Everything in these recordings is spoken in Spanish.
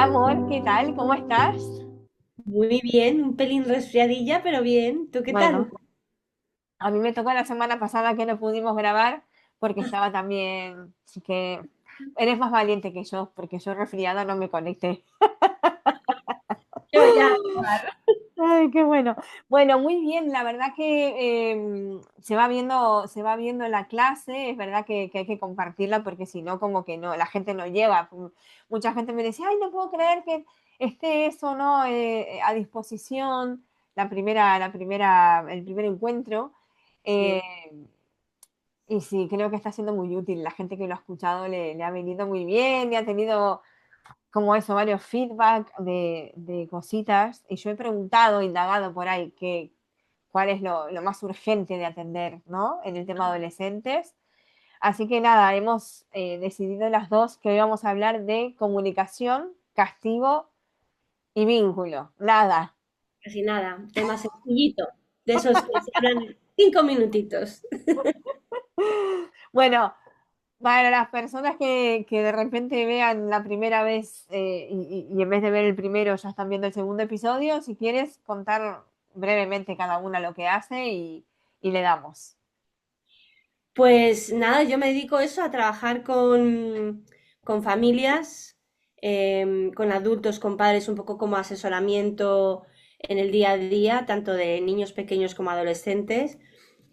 Hola amor, ¿qué tal? ¿Cómo estás? Muy bien, un pelín resfriadilla, pero bien. ¿Tú qué tal? Bueno, a mí me tocó la semana pasada que no pudimos grabar porque estaba también, así que eres más valiente que yo, porque yo resfriada no me conecté. Yo ya. Ay, qué bueno. Bueno, muy bien, la verdad que se va viendo la clase, es verdad que hay que compartirla porque si no, como que no, la gente no llega. Mucha gente me decía, ay, no puedo creer que esté eso, ¿no? A disposición, el primer encuentro. Eh, Sí. y sí, creo que está siendo muy útil. La gente que lo ha escuchado le ha venido muy bien y ha tenido como eso, varios feedback de cositas. Y yo he preguntado, indagado por ahí cuál es lo más urgente de atender, ¿no? En el tema adolescentes. Así que nada, hemos decidido las dos que hoy vamos a hablar de comunicación, castigo y vínculo. Nada. Casi nada, tema sencillito, de esos que se hablan en 5 minutitos. Bueno, para las personas que de repente vean la primera vez y en vez de ver el primero ya están viendo el segundo episodio, si quieres contar brevemente cada una lo que hace y le damos. Pues nada, yo me dedico eso a trabajar con familias, con adultos, con padres, un poco como asesoramiento en el día a día, tanto de niños pequeños como adolescentes.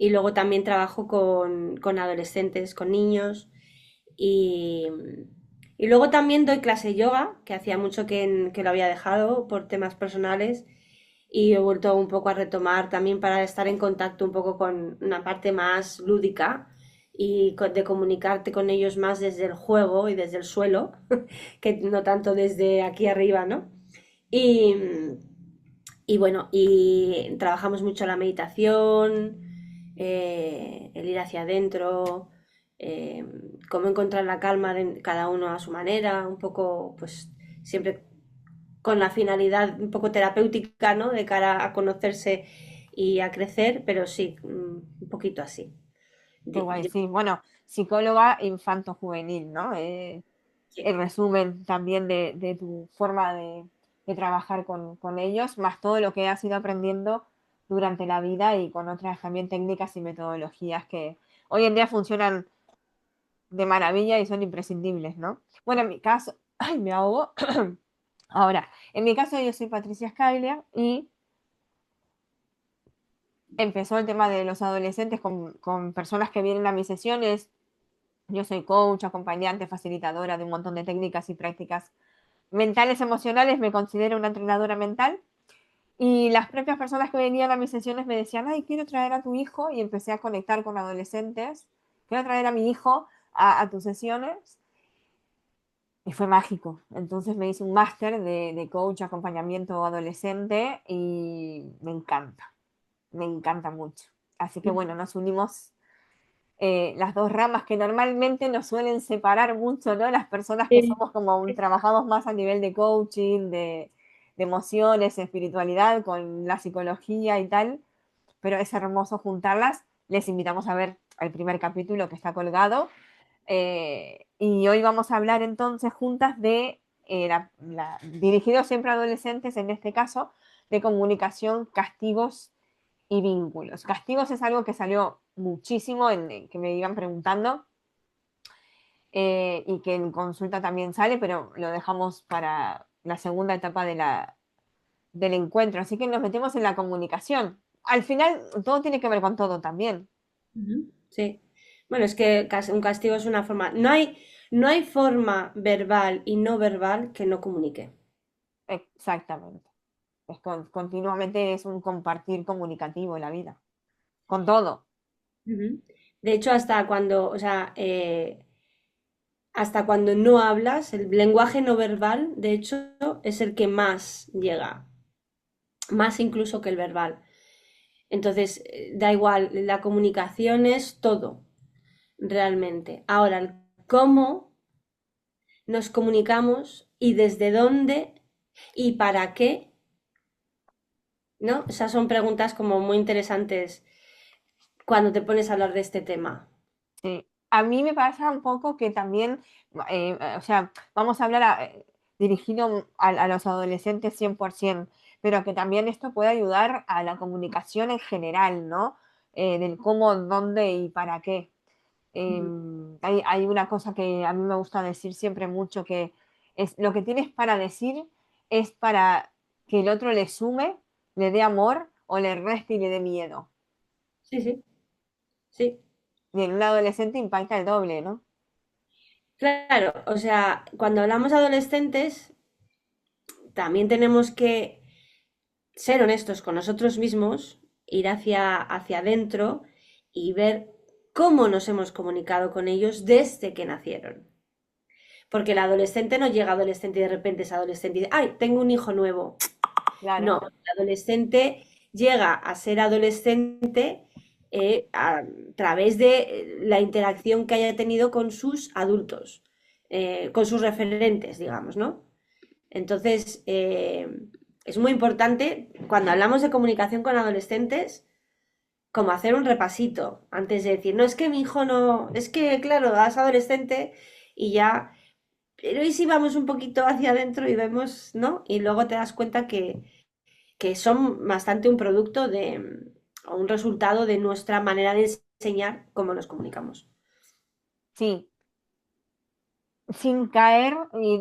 Y luego también trabajo con adolescentes, con niños. Y, y luego también doy clase de yoga, que hacía mucho que lo había dejado por temas personales. Y he vuelto un poco a retomar también para estar en contacto un poco con una parte más lúdica y de comunicarte con ellos más desde el juego y desde el suelo, que no tanto desde aquí arriba, ¿no? Y, y bueno, y trabajamos mucho la meditación, el ir hacia adentro, eh, cómo encontrar la calma de cada uno a su manera, un poco, pues siempre con la finalidad un poco terapéutica, ¿no? De cara a conocerse y a crecer, pero sí, un poquito así. Qué guay, sí. Bueno, psicóloga infanto-juvenil, ¿no? Sí. El resumen también de tu forma de trabajar con ellos, más todo lo que has ido aprendiendo durante la vida y con otras también técnicas y metodologías que hoy en día funcionan de maravilla y son imprescindibles, ¿no? Bueno, en mi caso, ay, me ahogo. Ahora, en mi caso yo soy Patricia Scalia y empezó el tema de los adolescentes con personas que vienen a mis sesiones. Yo soy coach, acompañante, facilitadora de un montón de técnicas y prácticas mentales, emocionales, me considero una entrenadora mental. Y las propias personas que venían a mis sesiones me decían, ay, quiero traer a tu hijo, y empecé a conectar con adolescentes, quiero traer a mi hijo a tus sesiones, y fue mágico. Entonces me hice un máster de coach, acompañamiento adolescente, y me encanta mucho. Así que bueno, nos unimos las dos ramas que normalmente nos suelen separar mucho, ¿no? Las personas que Sí. somos como trabajamos más a nivel de coaching, de emociones, espiritualidad, con la psicología y tal, pero es hermoso juntarlas. Les invitamos a ver el primer capítulo que está colgado. Y hoy vamos a hablar entonces juntas de, dirigido siempre a adolescentes, en este caso, de comunicación, castigos y vínculos. Castigos es algo que salió muchísimo, que me iban preguntando y que en consulta también sale, pero lo dejamos para la segunda etapa del encuentro. Así que nos metemos en la comunicación. Al final, todo tiene que ver con todo también. Ujú. Sí. Bueno, es que un castigo es una forma. No hay forma verbal y no verbal que no comunique. Exactamente. Continuamente es un compartir comunicativo en la vida. Con todo. Ujú. De hecho, hasta cuando, o sea, hasta cuando no hablas, el lenguaje no verbal, de hecho, es el que más llega, más incluso que el verbal. Entonces, da igual, la comunicación es todo, realmente. Ahora, el cómo nos comunicamos y desde dónde y para qué, ¿no? Esas son preguntas como muy interesantes cuando te pones a hablar de este tema. Sí. A mí me pasa un poco que también, o sea, vamos a hablar. dirigido a los adolescentes 100%, pero que también esto puede ayudar a la comunicación en general, ¿no? Del cómo, dónde y para qué. Ujú. Hay una cosa que a mí me gusta decir siempre mucho, que es lo que tienes para decir es para que el otro le sume, le dé amor o le reste y le dé miedo. Sí, sí, sí. Y en un adolescente impacta el doble, ¿no? Claro, o sea, cuando hablamos de adolescentes, también tenemos que ser honestos con nosotros mismos, ir hacia adentro y ver cómo nos hemos comunicado con ellos desde que nacieron. Porque el adolescente no llega adolescente y de repente es adolescente y dice, ay, tengo un hijo nuevo. Claro, No, el adolescente llega a ser adolescente a través de la interacción que haya tenido con sus adultos, con sus referentes, digamos, ¿no? Entonces, es muy importante cuando hablamos de comunicación con adolescentes, como hacer un repasito antes de decir, no, es que mi hijo no, es que, claro, es adolescente y ya, pero ¿y si vamos un poquito hacia adentro y vemos, ¿no? Y luego te das cuenta que son bastante un producto de, o un resultado de nuestra manera de enseñar cómo nos comunicamos. sí, sin caer,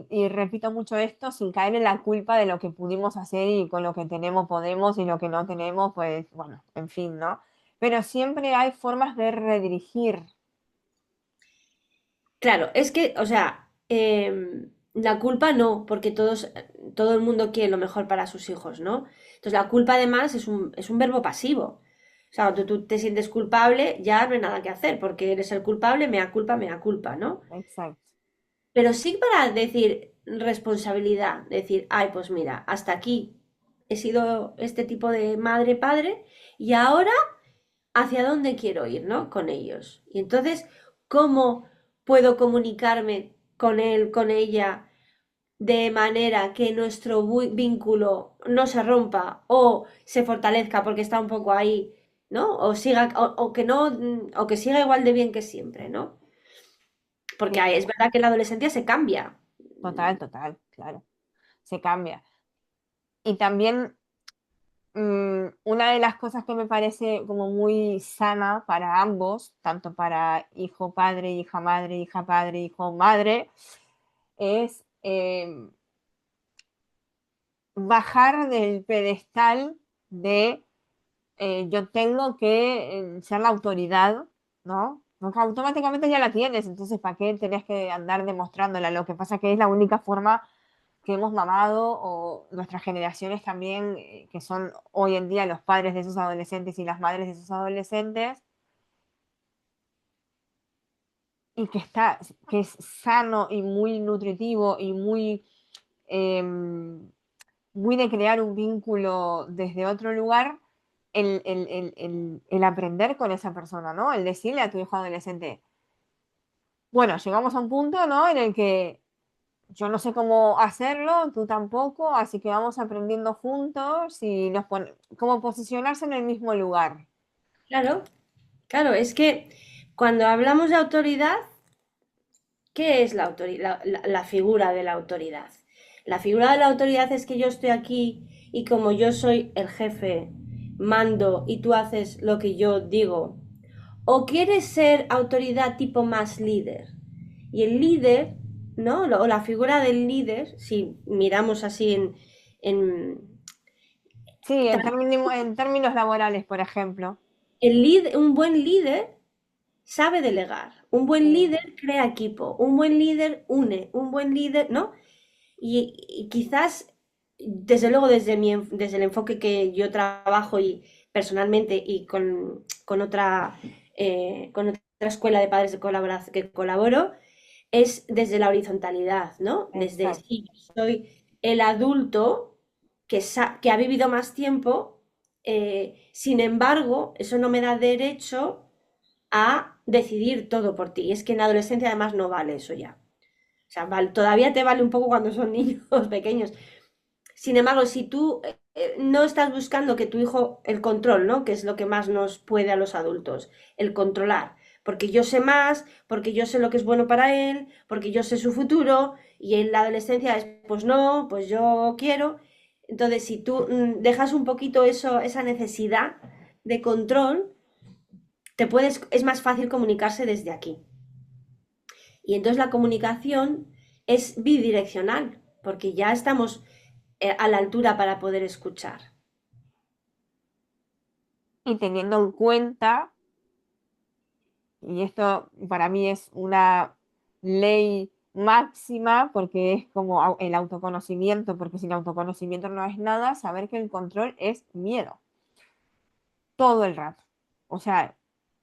y repito mucho esto, sin caer en la culpa de lo que pudimos hacer y con lo que tenemos podemos y lo que no tenemos, pues bueno, en fin, ¿no? Pero siempre hay formas de redirigir. Claro, es que, o sea, la culpa no, porque todo el mundo quiere lo mejor para sus hijos, ¿no? Entonces la culpa además es un verbo pasivo. O sea, cuando tú te sientes culpable, ya no hay nada que hacer, porque eres el culpable, mea culpa, ¿no? Exacto. Pero sí para decir responsabilidad, decir, ay, pues mira, hasta aquí he sido este tipo de madre, padre, y ahora hacia dónde quiero ir, ¿no? Con ellos. Y entonces, ¿cómo puedo comunicarme con él, con ella, de manera que nuestro vínculo no se rompa o se fortalezca porque está un poco ahí, ¿no? O siga, o que no, o que siga igual de bien que siempre, ¿no? Porque Sí, es verdad que la adolescencia se cambia. total, total, claro. Se cambia. Y también una de las cosas que me parece como muy sana para ambos, tanto para hijo padre, hija padre, hijo madre, es bajar del pedestal de yo tengo que ser la autoridad, ¿no? Porque automáticamente ya la tienes, entonces ¿para qué tenés que andar demostrándola? Lo que pasa que es la única forma que hemos mamado, o nuestras generaciones también, que son hoy en día los padres de esos adolescentes y las madres de esos adolescentes, y que es sano y muy nutritivo y muy, muy de crear un vínculo desde otro lugar, el aprender con esa persona, ¿no? El decirle a tu hijo adolescente, bueno, llegamos a un punto, ¿no? En el que yo no sé cómo hacerlo, tú tampoco, así que vamos aprendiendo juntos y cómo posicionarse en el mismo lugar. Claro, claro, es que cuando hablamos de autoridad, ¿qué es la autoridad? La figura de la autoridad. La figura de la autoridad es que yo estoy aquí y como yo soy el jefe, mando y tú haces lo que yo digo. ¿O quieres ser autoridad tipo más líder? Y el líder, ¿no? O la figura del líder, si miramos así en Sí, en términos laborales, por ejemplo. un buen líder sabe delegar, un buen Sí, líder crea equipo, un buen líder une, un buen líder, ¿no? Y quizás, desde luego, desde el enfoque que yo trabajo y personalmente y con otra escuela de padres de colaboración que colaboro, es desde la horizontalidad, ¿no? Desde exacto. si yo soy el adulto que ha vivido más tiempo, sin embargo, eso no me da derecho a decidir todo por ti. Y es que en la adolescencia además no vale eso ya. O sea, todavía te vale un poco cuando son niños pequeños. Sin embargo, si tú no estás buscando que tu hijo, el control, ¿no? Que es lo que más nos puede a los adultos, el controlar. porque yo sé más, porque yo sé lo que es bueno para él, porque yo sé su futuro, y en la adolescencia es, pues no, pues yo quiero. Entonces, si tú dejas un poquito eso, esa necesidad de control, es más fácil comunicarse desde aquí. Y entonces la comunicación es bidireccional, porque ya estamos a la altura para poder escuchar. Y teniendo en cuenta, y esto para mí es una ley máxima, porque es como el autoconocimiento, porque sin autoconocimiento no es nada, saber que el control es miedo, todo el rato. O sea,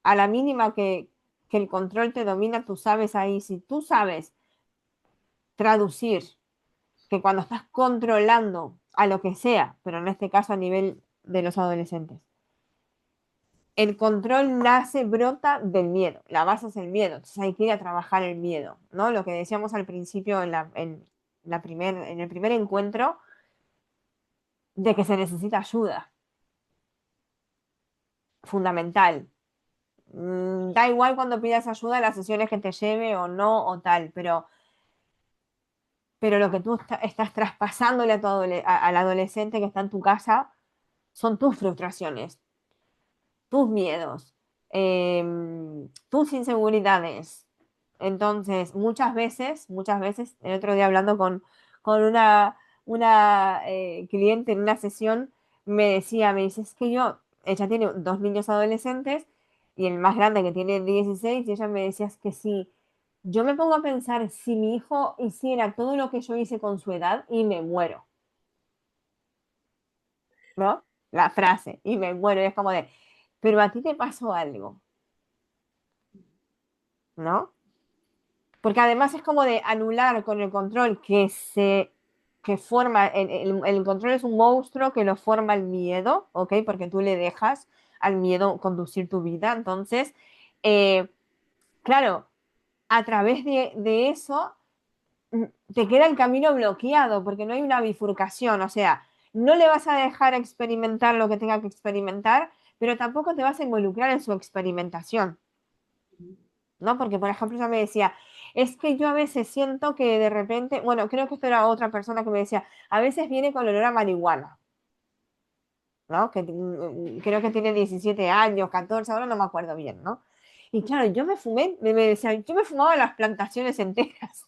a la mínima que el control te domina, tú sabes ahí, si tú sabes traducir que cuando estás controlando a lo que sea, pero en este caso a nivel de los adolescentes, el control nace, brota del miedo, la base es el miedo, entonces hay que ir a trabajar el miedo, ¿no? Lo que decíamos al principio en el primer encuentro, de que se necesita ayuda, fundamental. Da igual cuando pidas ayuda, las sesiones que te lleve o no o tal, pero lo que tú estás traspasándole a al adolescente que está en tu casa son tus frustraciones, tus miedos, tus inseguridades. Entonces, muchas veces, el otro día hablando con una cliente en una sesión, me dice, es que ella tiene dos niños adolescentes y el más grande que tiene 16 y ella me decía, es que si yo me pongo a pensar, si mi hijo hiciera todo lo que yo hice con su edad y me muero, ¿no? La frase, y me muero, y es como de, pero a ti te pasó algo, ¿no? Porque además es como de anular con el control que forma, el control es un monstruo que lo forma el miedo, ¿ok? Porque tú le dejas al miedo conducir tu vida. Entonces, eh, claro, a través de eso te queda el camino bloqueado porque no hay una bifurcación, o sea, no le vas a dejar experimentar lo que tenga que experimentar, pero tampoco te vas a involucrar en su experimentación. ¿No? Porque, por ejemplo, ella me decía, es que yo a veces siento que de repente, bueno, creo que esto era otra persona que me decía, a veces viene con olor a marihuana, ¿no? Creo que tiene 17 años, 14 ahora no me acuerdo bien, ¿no? Y claro, me decía, yo me fumaba las plantaciones enteras,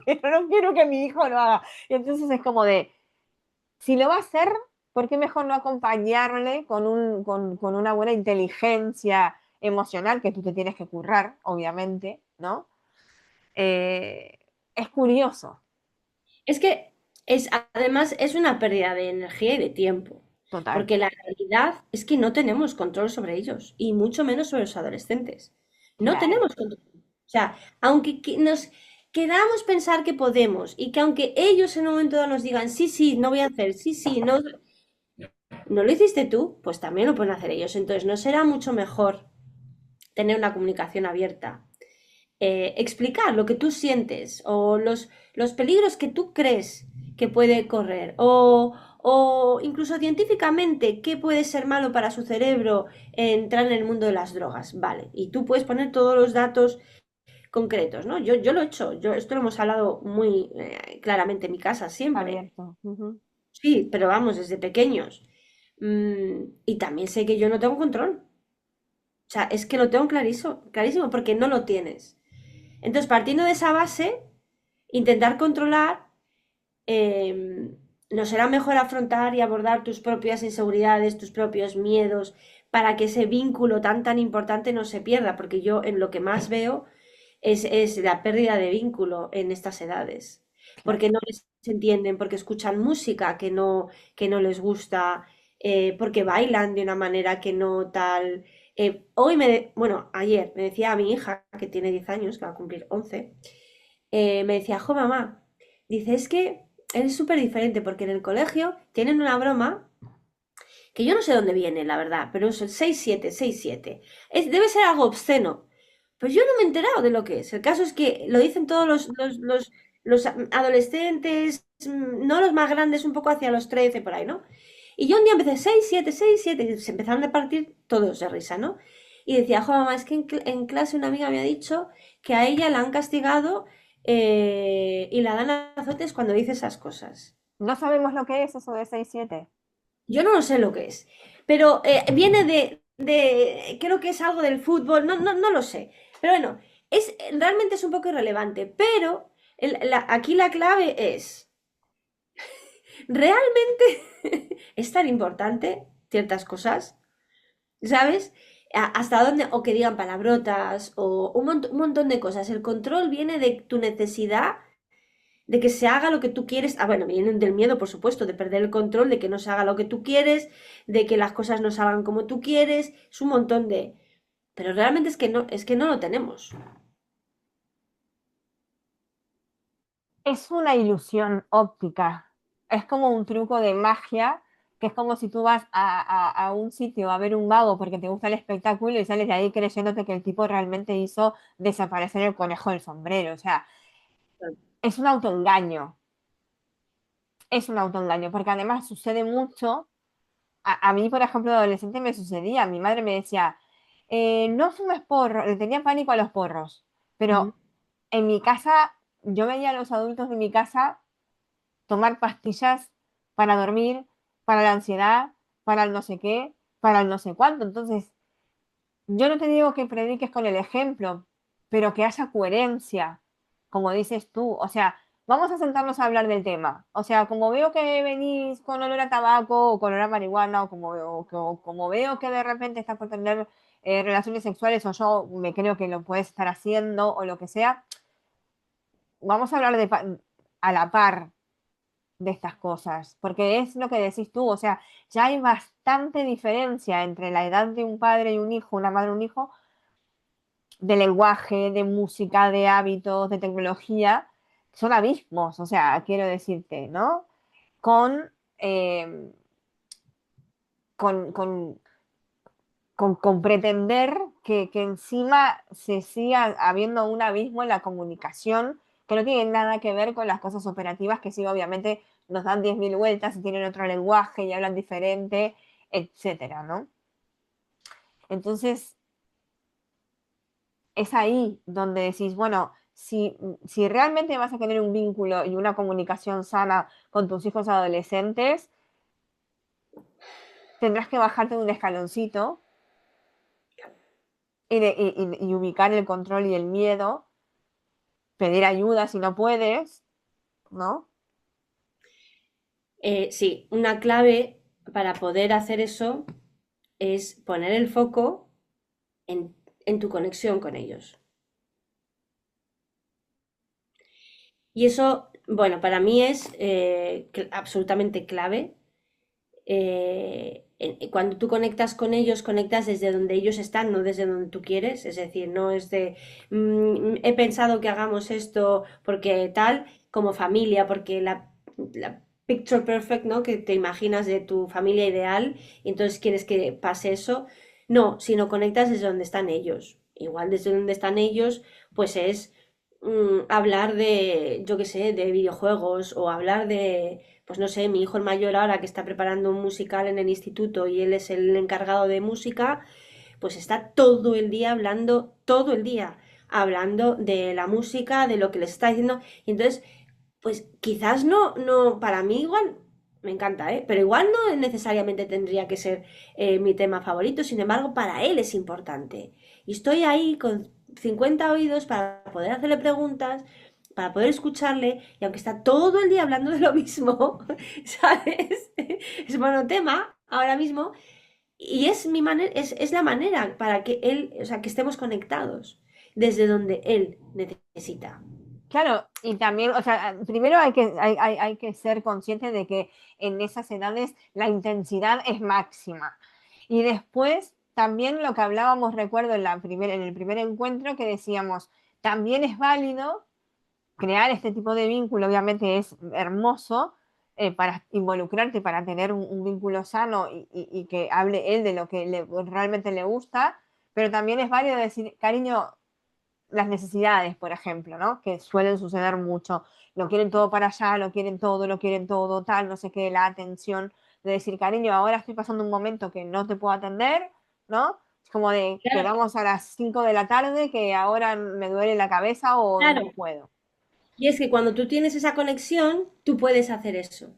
pero no quiero que mi hijo lo haga. Y entonces es como de, si lo va a hacer, ¿por qué mejor no acompañarle con una buena inteligencia emocional que tú te tienes que currar, obviamente, ¿no? Eh, es curioso, Es que además es una pérdida de energía y de tiempo, total. porque la realidad es que no tenemos control sobre ellos, y mucho menos sobre los adolescentes. No Claro. tenemos control. O sea, aunque nos queramos pensar que podemos, y que aunque ellos en un momento dado nos digan, sí, sí, no voy a hacer, sí, sí, no, no lo hiciste tú, pues también lo pueden hacer ellos. Entonces, ¿no será mucho mejor tener una comunicación abierta? Explicar lo que tú sientes o los peligros que tú crees que puede correr o incluso científicamente qué puede ser malo para su cerebro entrar en el mundo de las drogas, vale, y tú puedes poner todos los datos concretos, ¿no? Yo lo he hecho, esto lo hemos hablado muy claramente en mi casa siempre, Abierto. Ujú. sí, pero vamos, desde pequeños. Y también sé que yo no tengo control, o sea, es que lo tengo clarísimo, clarísimo, porque no lo tienes. Entonces, partiendo de esa base, intentar controlar, no será mejor afrontar y abordar tus propias inseguridades, tus propios miedos, para que ese vínculo tan importante no se pierda, porque yo en lo que más veo es la pérdida de vínculo en estas edades, Claro. porque no les entienden, porque escuchan música que no les gusta, porque bailan de una manera que no tal. Bueno, ayer me decía a mi hija, que tiene 10 años, que va a cumplir 11, me decía, jo mamá, dice, es que es súper diferente porque en el colegio tienen una broma que yo no sé dónde viene, la verdad, pero es el 6-7. Debe ser algo obsceno. Pues yo no me he enterado de lo que es. El caso es que lo dicen todos los adolescentes, no los más grandes, un poco hacia los 13 por ahí, ¿no? Y yo un día empecé 6-7, y se empezaron a partir todos de risa, ¿no? y decía, jo, mamá, es que en clase una amiga me ha dicho que a ella la han castigado y la dan azotes cuando dice esas cosas. No sabemos lo que es eso de 6-7. Yo no lo sé lo que es, pero viene creo que es algo del fútbol, no lo sé. Pero bueno, realmente es un poco irrelevante, pero aquí la clave es, ¿realmente es tan importante ciertas cosas? ¿Sabes? Hasta dónde, o que digan palabrotas, o un montón de cosas. El control viene de tu necesidad de que se haga lo que tú quieres. Ah, bueno, viene del miedo, por supuesto, de perder el control, de que no se haga lo que tú quieres, de que las cosas no salgan como tú quieres. Es un montón de. Pero realmente es que no lo tenemos. Es una ilusión óptica. Es como un truco de magia, que es como si tú vas a un sitio a ver un mago porque te gusta el espectáculo y sales de ahí creyéndote que el tipo realmente hizo desaparecer el conejo del sombrero. O sea, es un autoengaño. Es un autoengaño, porque además sucede mucho. A mí, por ejemplo, de adolescente me sucedía. Mi madre me decía, no fumes porro, le tenía pánico a los porros. Ujú. Pero en mi casa, yo veía a los adultos de mi casa tomar pastillas para dormir, para la ansiedad, para el no sé qué, para el no sé cuánto. Entonces, yo no te digo que prediques con el ejemplo, pero que haya coherencia, como dices tú. O sea, vamos a sentarnos a hablar del tema. O sea, como veo que venís con olor a tabaco o con olor a marihuana, o como veo que de repente estás por tener relaciones sexuales o yo me creo que lo puedes estar haciendo o lo que sea, vamos a hablar a la par de estas cosas, porque es lo que decís tú, o sea, ya hay bastante diferencia entre la edad de un padre y un hijo, una madre y un hijo, de lenguaje, de música, de hábitos, de tecnología, son abismos, o sea, quiero decirte, ¿no? Con, eh, con, con pretender que encima se siga habiendo un abismo en la comunicación que no tiene nada que ver con las cosas operativas que sí, obviamente nos dan 10.000 vueltas y tienen otro lenguaje y hablan diferente, etcétera, ¿no? Entonces, es ahí donde decís, bueno, si realmente vas a tener un vínculo y una comunicación sana con tus hijos adolescentes, tendrás que bajarte de un escaloncito y ubicar el control y el miedo, pedir ayuda si no puedes, ¿no? Sí, una clave para poder hacer eso es poner el foco en tu conexión con ellos. Y eso, bueno, para mí es absolutamente clave. Cuando tú conectas con ellos, conectas desde donde ellos están, no desde donde tú quieres. Es decir, no es de, he pensado que hagamos esto porque tal, como familia, porque la picture perfect, ¿no? Que te imaginas de tu familia ideal y entonces quieres que pase eso. No, sino conectas desde donde están ellos. Igual desde donde están ellos, pues es hablar de, yo qué sé, de videojuegos o hablar de, pues no sé, mi hijo el mayor ahora que está preparando un musical en el instituto y él es el encargado de música, pues está todo el día hablando, todo el día hablando de la música, de lo que les está diciendo. Y entonces, pues quizás para mí igual, me encanta, ¿eh? Pero igual no necesariamente tendría que ser mi tema favorito, sin embargo, para él es importante. Y estoy ahí con 50 oídos para poder hacerle preguntas, para poder escucharle, y aunque está todo el día hablando de lo mismo, ¿sabes? Es monotema ahora mismo, y es mi manera, es la manera para que él, o sea, que estemos conectados desde donde él necesita. Claro, y también, o sea, primero hay que ser consciente de que en esas edades la intensidad es máxima. Y después, también lo que hablábamos, recuerdo, en el primer encuentro, que decíamos, también es válido crear este tipo de vínculo, obviamente es hermoso para involucrarte, para tener un vínculo sano y que hable él de lo que realmente le gusta, pero también es válido decir, cariño, las necesidades, por ejemplo, ¿no? Que suelen suceder mucho. Lo quieren todo para allá, lo quieren todo, tal, no sé qué, la atención, de decir, cariño, ahora estoy pasando un momento que no te puedo atender, ¿no? como de Claro, quedamos a las 5 de la tarde, que ahora me duele la cabeza o no claro. puedo. Y es que cuando tú tienes esa conexión, tú puedes hacer eso.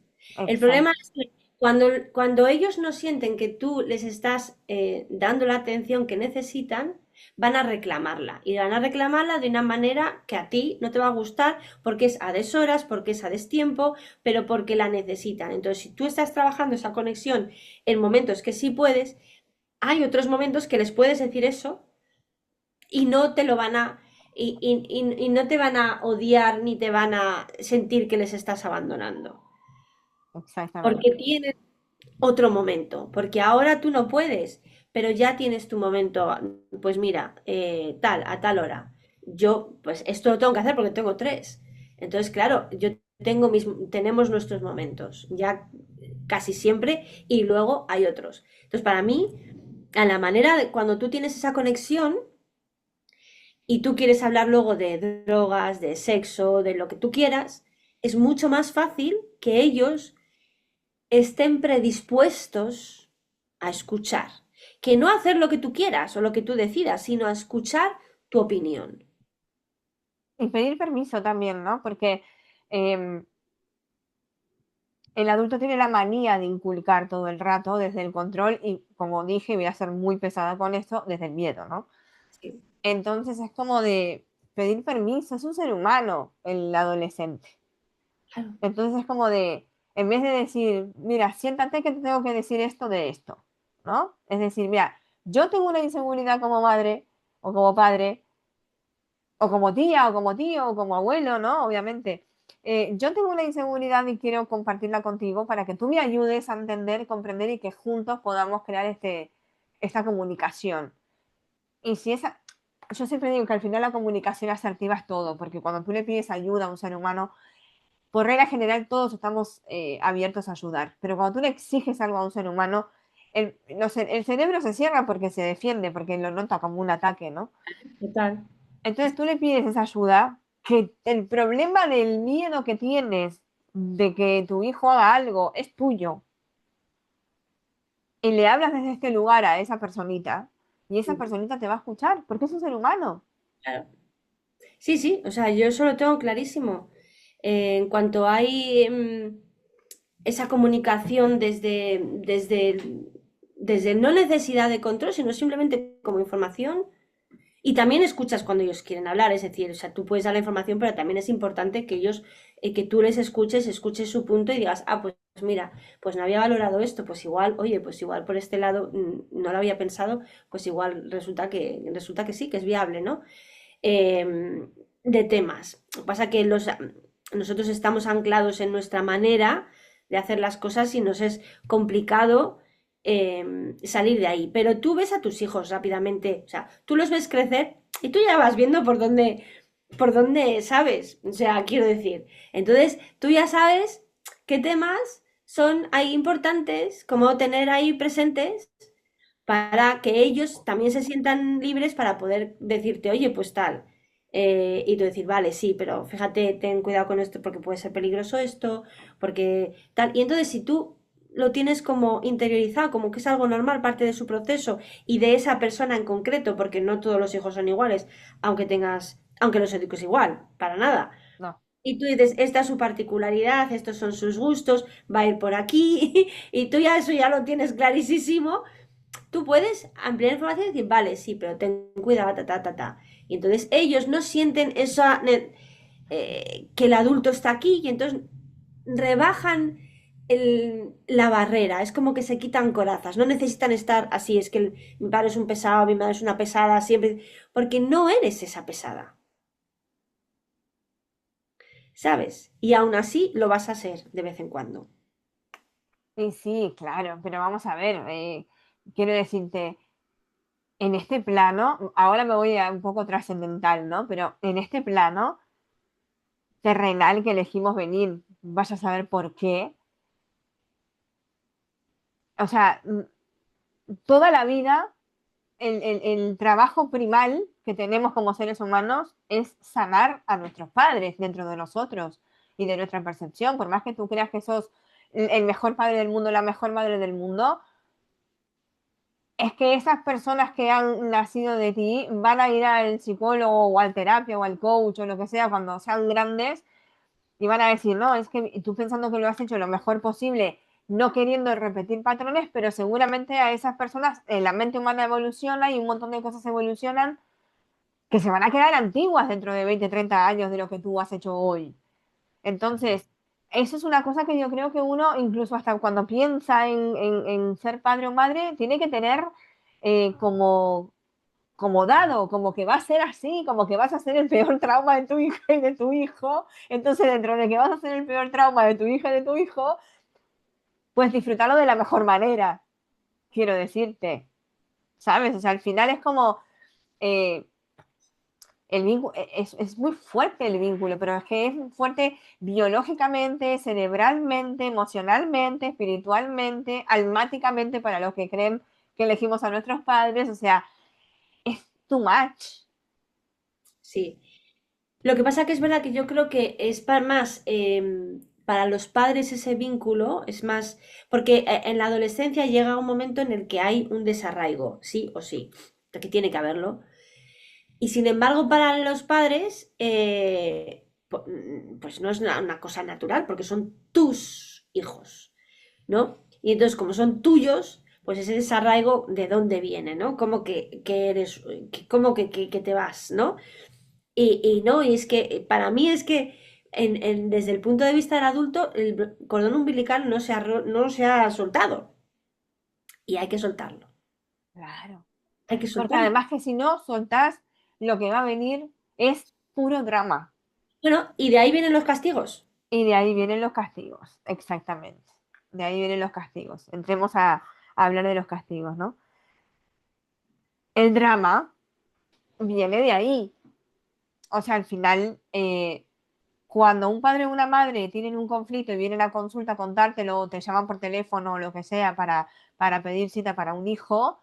El problema Exacto, es que cuando ellos no sienten que tú les estás dando la atención que necesitan, van a reclamarla. Y van a reclamarla de una manera que a ti no te va a gustar porque es a deshoras, porque es a destiempo, pero porque la necesitan. Entonces, si tú estás trabajando esa conexión en momentos que sí puedes, hay otros momentos que les puedes decir eso y no te lo van a y no te van a odiar ni te van a sentir que les estás abandonando. Porque exactamente. tienes otro momento, porque ahora tú no puedes, pero ya tienes tu momento, pues mira, a tal hora. Yo, pues esto lo tengo que hacer porque tengo tres. Entonces, claro, tenemos nuestros momentos, ya casi siempre, y luego hay otros. Entonces, para mí, a la manera de cuando tú tienes esa conexión, y tú quieres hablar luego de drogas, de sexo, de lo que tú quieras, es mucho más fácil que ellos estén predispuestos a escuchar. Que no hacer lo que tú quieras o lo que tú decidas, sino a escuchar tu opinión. Y pedir permiso también, ¿no? Porque em, el adulto tiene la manía de inculcar todo el rato desde el control y, como dije, voy a ser muy pesada con esto, desde el miedo, ¿no? Sí, Entonces es como de pedir permiso, es un ser humano el adolescente. claro, Entonces es como de, en vez de decir, mira, siéntate que te tengo que decir esto de esto, ¿no? Es decir, mira, yo tengo una inseguridad como madre o como padre, o como tía o como tío o como abuelo, ¿no? Obviamente. Yo tengo una inseguridad y quiero compartirla contigo para que tú me ayudes a entender, comprender y que juntos podamos crear esta comunicación. Y si esa, yo siempre digo que al final la comunicación asertiva es todo, porque cuando tú le pides ayuda a un ser humano, por regla general todos estamos abiertos a ayudar, pero cuando tú le exiges algo a un ser humano, no sé, el cerebro se cierra porque se defiende, porque lo nota como un ataque, ¿no? total. Entonces tú le pides esa ayuda, que el problema del miedo que tienes de que tu hijo haga algo es tuyo, y le hablas desde este lugar a esa personita, y esa personita te va a escuchar, porque es un ser humano. Claro. Sí, sí, o sea, yo eso lo tengo clarísimo. En cuanto hay esa comunicación desde no necesidad de control, sino simplemente como información. Y también escuchas cuando ellos quieren hablar, es decir, o sea, tú puedes dar la información, pero también es importante que ellos, que tú les escuches, escuches su punto y digas, ah, pues mira, pues no había valorado esto, pues igual, oye, pues igual por este lado no lo había pensado, pues igual resulta que sí, que es viable, ¿no? De temas. Lo que pasa que nosotros estamos anclados en nuestra manera de hacer las cosas y nos es complicado salir de ahí. Pero tú ves a tus hijos rápidamente, o sea, tú los ves crecer y tú ya vas viendo por dónde sabes, o sea, quiero decir. Entonces, tú ya sabes qué temas son ahí importantes, como tener ahí presentes para que ellos también se sientan libres para poder decirte, oye, pues tal. Y tú decir, vale, sí, pero fíjate, ten cuidado con esto porque puede ser peligroso esto, porque tal. Y entonces si tú lo tienes como interiorizado, como que es algo normal, parte de su proceso y de esa persona en concreto, porque no todos los hijos son iguales, aunque los eduques igual, para nada. No. Y tú dices, esta es su particularidad, estos son sus gustos, va a ir por aquí, y tú ya eso ya lo tienes clarísimo, tú puedes ampliar información y decir, vale, sí, pero ten cuidado, ta, ta, ta, ta. Y entonces ellos no sienten que el adulto está aquí y entonces rebajan la barrera. Es como que se quitan corazas. No necesitan estar así, es que mi padre es un pesado, mi madre es una pesada, siempre. Porque no eres esa pesada, ¿sabes? Y aún así lo vas a ser de vez en cuando. Y sí, claro, pero vamos a ver, quiero decirte, en este plano, ahora me voy a un poco trascendental, ¿no? Pero en este plano terrenal que elegimos venir, vaya a saber por qué. O sea, toda la vida, el trabajo primal que tenemos como seres humanos es sanar a nuestros padres dentro de nosotros y de nuestra percepción. Por más que tú creas que sos el mejor padre del mundo, la mejor madre del mundo, es que esas personas que han nacido de ti van a ir al psicólogo o al terapia o al coach o lo que sea cuando sean grandes y van a decir, no, es que tú pensando que lo has hecho lo mejor posible, no queriendo repetir patrones, pero seguramente a esas personas la mente humana evoluciona y un montón de cosas evolucionan que se van a quedar antiguas dentro de 20 30 años de lo que tú has hecho hoy. Entonces, eso es una cosa que yo creo que uno, incluso hasta cuando piensa en ser padre o madre, tiene que tener como, como dado, como que va a ser así, como que vas a ser el peor trauma de tu hija y de tu hijo. Entonces, dentro de que vas a ser el peor trauma de tu hija y de tu hijo, pues disfrutarlo de la mejor manera, quiero decirte, ¿sabes? O sea, al final es como... eh, el vínculo, es muy fuerte el vínculo, pero es que es fuerte biológicamente, cerebralmente, emocionalmente, espiritualmente, almáticamente para los que creen que elegimos a nuestros padres, o sea, es too much. Sí. Lo que pasa que es verdad que yo creo que es más para los padres ese vínculo, es más, porque en la adolescencia llega un momento en el que hay un desarraigo, sí o sí, que tiene que haberlo. Y sin embargo, para los padres, pues no es una cosa natural, porque son tus hijos, ¿no? Y entonces, como son tuyos, pues ese desarraigo, ¿de dónde viene, ¿no? Como que eres, como que te vas, ¿no? Y no, y es que para mí es que desde el punto de vista del adulto, el cordón umbilical no se ha soltado y hay que soltarlo. Claro. Hay que Porque soltarlo. además que si no soltás, lo que va a venir es puro drama. Bueno, y de ahí vienen los castigos. Y de ahí vienen los castigos, exactamente. De ahí vienen los castigos. Entremos a hablar de los castigos, ¿no? El drama viene de ahí. O sea, al final, cuando un padre o una madre tienen un conflicto y vienen a consulta a contártelo, o te llaman por teléfono o lo que sea para pedir cita para un hijo,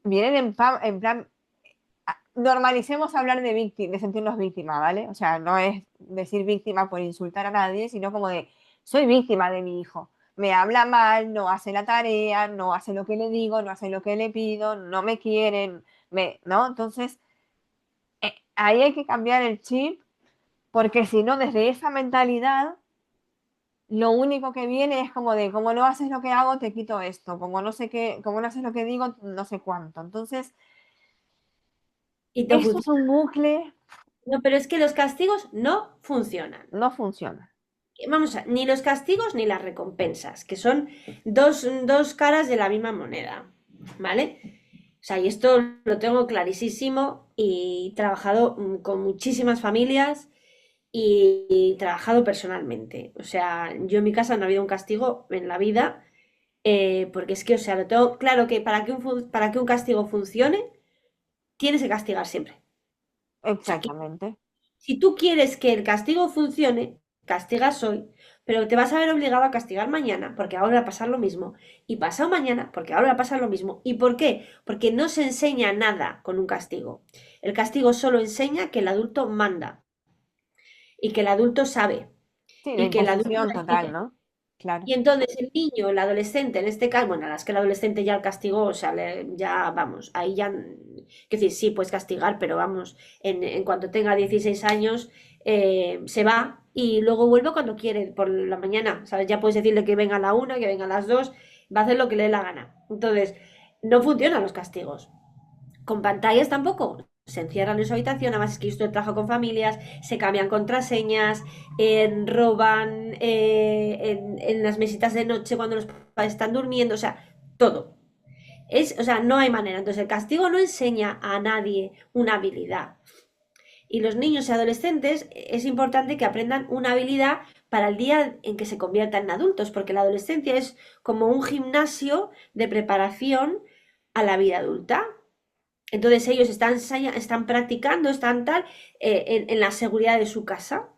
vienen en plan, normalicemos hablar de víctima, de sentirnos víctimas, ¿vale? O sea, no es decir víctima por insultar a nadie, sino como de, soy víctima de mi hijo. Me habla mal, no hace la tarea, no hace lo que le digo, no hace lo que le pido, no me quieren, ¿no? Entonces, ahí hay que cambiar el chip porque si no, desde esa mentalidad, lo único que viene es como de, como no haces lo que hago, te quito esto, como no sé qué, como no haces lo que digo, no sé cuánto. Entonces, Y no esto es funciona. un bucle, No, pero es que los castigos no funcionan. no funciona. Vamos a, ni los castigos ni las recompensas, que son dos caras de la misma moneda, ¿vale? O sea, y esto lo tengo clarísimo y he trabajado con muchísimas familias y trabajado personalmente. O sea, yo en mi casa no ha habido un castigo en la vida, porque es que, o sea, lo tengo claro que para que un castigo funcione, tienes que castigar siempre. O sea, Exactamente. si tú quieres que el castigo funcione, castigas hoy, pero te vas a ver obligado a castigar mañana, porque ahora va a pasar lo mismo, y pasado mañana, porque ahora va a pasar lo mismo. ¿Y por qué? Porque no se enseña nada con un castigo. El castigo solo enseña que el adulto manda y que el adulto sabe Sí, la y que el adulto imposición total, decide. ¿no? Claro. Y entonces el niño, el adolescente, en este caso, bueno, es que el adolescente ya el castigó, o sea, ya vamos, ahí ya, que decir, sí, puedes castigar, pero vamos, en cuanto tenga 16 años, se va y luego vuelve cuando quiere, por la mañana, ¿sabes? Ya puedes decirle que venga a la una, que venga a las dos, va a hacer lo que le dé la gana. Entonces, no funcionan los castigos. Con pantallas tampoco. Se encierran en su habitación, además es que esto trabajo con familias, se cambian contraseñas, roban en las mesitas de noche cuando los padres están durmiendo, o sea, todo. O sea, no hay manera. Entonces el castigo no enseña a nadie una habilidad. Y los niños y adolescentes es importante que aprendan una habilidad para el día en que se conviertan en adultos, porque la adolescencia es como un gimnasio de preparación a la vida adulta. Entonces ellos están practicando, están tal, en la seguridad de su casa,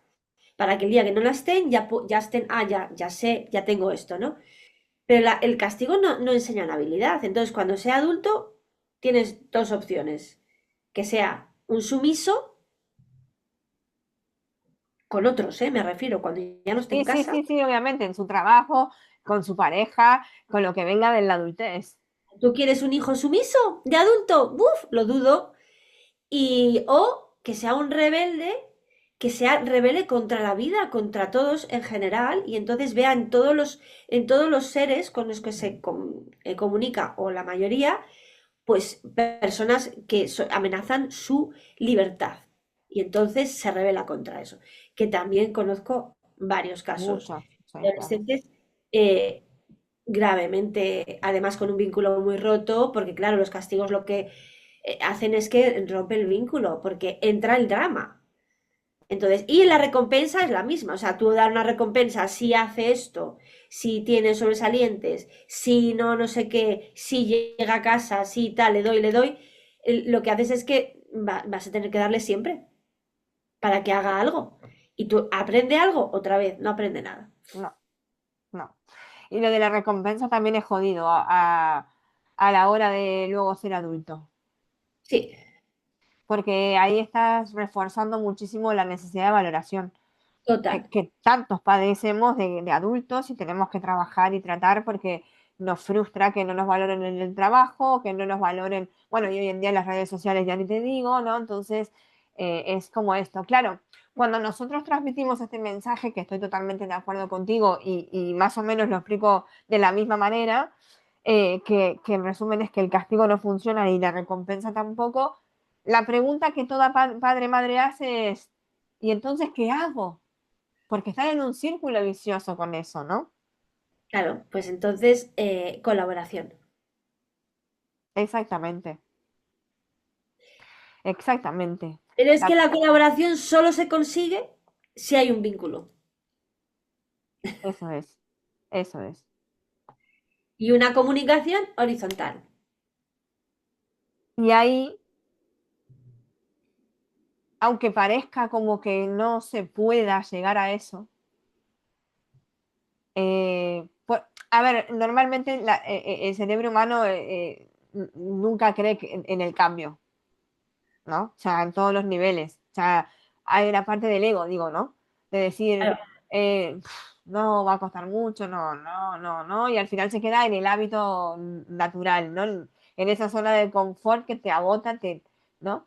para que el día que no la estén, ya estén, ya sé, ya tengo esto, ¿no? Pero el castigo no enseña una habilidad. Entonces, cuando sea adulto, tienes dos opciones. Que sea un sumiso con otros, ¿eh? Me refiero, cuando ya no esté en Sí, sí, casa. sí, sí, obviamente, en su trabajo, con su pareja, con lo que venga de la adultez. ¿Tú quieres un hijo sumiso de adulto? ¡Buf! Lo dudo. O que sea un rebelde, que sea rebelde contra la vida, contra todos en general, y entonces vea en todos los seres con los que comunica, o la mayoría, pues personas que amenazan su libertad. Y entonces se revela contra eso. Que también conozco varios casos Muchos, sí, de claro. adolescentes eh, gravemente, además con un vínculo muy roto, porque claro, los castigos lo que hacen es que rompe el vínculo, porque entra el drama. Entonces, y la recompensa es la misma, o sea, tú dar una recompensa si hace esto, si tiene sobresalientes, si no, no sé qué, si llega a casa, si tal, le doy, lo que haces es que vas a tener que darle siempre para que haga algo. Y tú aprende algo, otra vez, no aprende nada. No, no. Y lo de la recompensa también es jodido a la hora de luego ser adulto, Sí, porque ahí estás reforzando muchísimo la necesidad de valoración total. que tantos padecemos de adultos y tenemos que trabajar y tratar porque nos frustra que no nos valoren en el trabajo, que no nos valoren, bueno, y hoy en día las redes sociales ya ni te digo, ¿no? Entonces, es como esto. Claro, cuando nosotros transmitimos este mensaje, que estoy totalmente de acuerdo contigo y más o menos lo explico de la misma manera, que en resumen es que el castigo no funciona y la recompensa tampoco, la pregunta que toda padre madre hace es, ¿y entonces qué hago? Porque están en un círculo vicioso con eso, ¿no? Claro, pues entonces, colaboración. Exactamente, exactamente. Pero es que La- la colaboración solo se consigue si hay un vínculo eso es, eso es. y una comunicación horizontal. Y ahí, aunque parezca como que no se pueda llegar a eso, a ver, normalmente el cerebro humano nunca cree en el cambio, ¿no? O sea, en todos los niveles. O sea, hay una parte del ego, digo, ¿no? De decir, Claro. no, va a costar mucho, no, no, no, no, y al final se queda en el hábito natural, ¿no? En esa zona de confort que te agota, ¿no?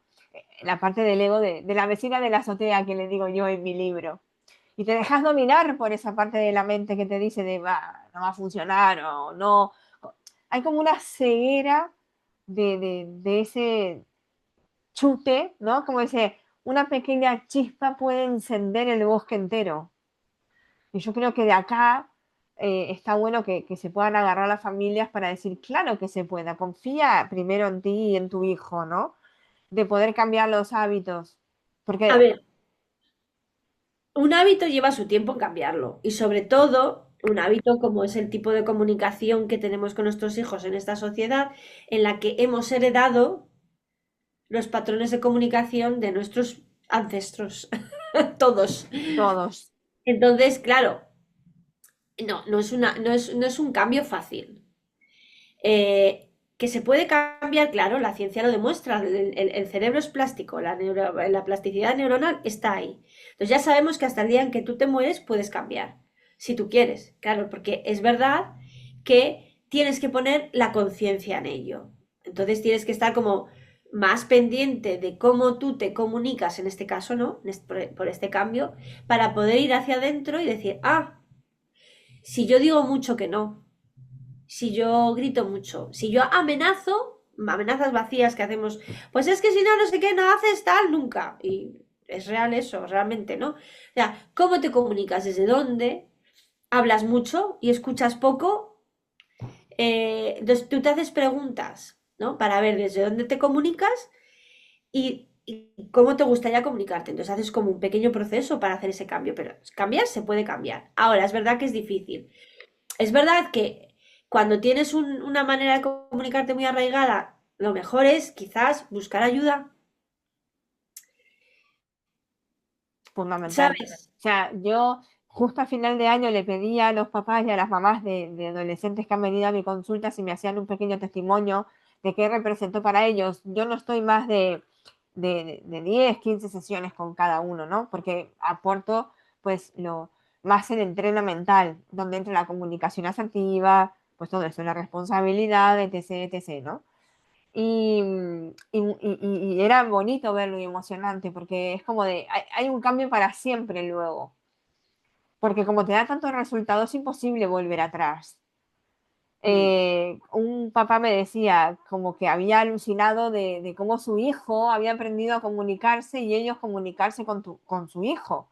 La parte del ego de la vecina de la azotea que le digo yo en mi libro. Y te dejas dominar por esa parte de la mente que te dice de, va, no va a funcionar o no. Hay como una ceguera de ese chute, ¿no? Como dice, una pequeña chispa puede encender el bosque entero. Y yo creo que de acá está bueno que se puedan agarrar las familias para decir, claro que se pueda, confía primero en ti y en tu hijo, ¿no? De poder cambiar los hábitos. A Porque, ver, un hábito lleva su tiempo en cambiarlo y sobre todo un hábito como es el tipo de comunicación que tenemos con nuestros hijos en esta sociedad en la que hemos heredado los patrones de comunicación de nuestros ancestros, todos. todos, Entonces, claro, no es un cambio fácil. Que se puede cambiar, claro, la ciencia lo demuestra, el cerebro es plástico, la plasticidad neuronal está ahí. Entonces ya sabemos que hasta el día en que tú te mueres puedes cambiar, si tú quieres, claro, porque es verdad que tienes que poner la conciencia en ello. Entonces tienes que estar como más pendiente de cómo tú te comunicas, en este caso, ¿no? Por este cambio, para poder ir hacia adentro y decir, ah, si yo digo mucho que no, si yo grito mucho, si yo amenazo, amenazas vacías que hacemos, pues es que si no, no sé qué, no haces tal nunca. Y es real eso, realmente, ¿no? O sea, ¿cómo te comunicas? ¿Desde dónde? ¿Hablas mucho y escuchas poco? Entonces tú te haces preguntas, ¿no? Para ver desde dónde te comunicas y cómo te gustaría comunicarte. Entonces haces como un pequeño proceso para hacer ese cambio, pero cambiar se puede cambiar. Ahora, es verdad que es difícil. Es verdad que cuando tienes una manera de comunicarte muy arraigada, lo mejor es quizás buscar ayuda, fundamental. ¿sabes? O sea, yo justo a final de año le pedí a los papás y a las mamás de adolescentes que han venido a mi consulta si me hacían un pequeño testimonio de qué representó para ellos. Yo no estoy más de 10, 15 sesiones con cada uno, ¿no? Porque aporto pues lo más el entreno mental, donde entra la comunicación asertiva, pues todo eso, la responsabilidad, etc, etc, ¿no? Y, y era bonito verlo y emocionante, porque es como de, hay un cambio para siempre luego, porque como te da tantos resultados, es imposible volver atrás. Mm, Un papá me decía como que había alucinado de cómo su hijo había aprendido a comunicarse y ellos comunicarse con su hijo.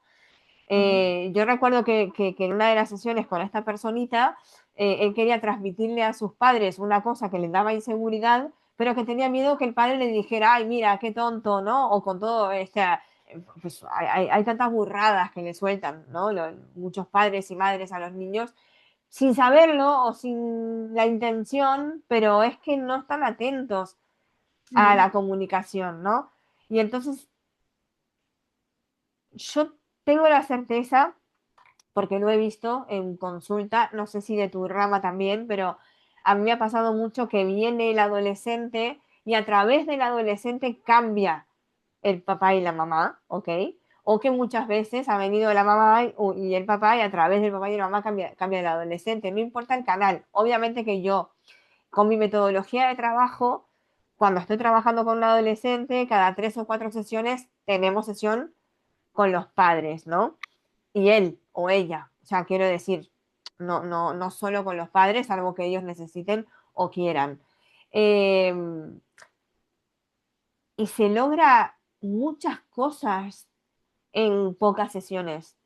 ujú, Yo recuerdo que en una de las sesiones con esta personita, él quería transmitirle a sus padres una cosa que les daba inseguridad, pero que tenía miedo que el padre le dijera, ay, mira, qué tonto, ¿no? O con todo, pues hay tantas burradas que le sueltan, ¿no? Muchos padres y madres a los niños sin saberlo o sin la intención, pero es que no están atentos a ujú. la comunicación, ¿no? Y entonces yo tengo la certeza, porque lo he visto en consulta, no sé si de tu rama también, pero a mí me ha pasado mucho que viene el adolescente y a través del adolescente cambia el papá y la mamá, ¿ok? O que muchas veces ha venido la mamá y el papá y a través del papá y la mamá cambia el adolescente, no importa el canal. Obviamente que yo, con mi metodología de trabajo, cuando estoy trabajando con un adolescente, cada 3 o 4 sesiones tenemos sesión con los padres, ¿no? Y él o ella, o sea, quiero decir, no solo con los padres, algo que ellos necesiten o quieran. Eh, y se logra muchas cosas en pocas sesiones,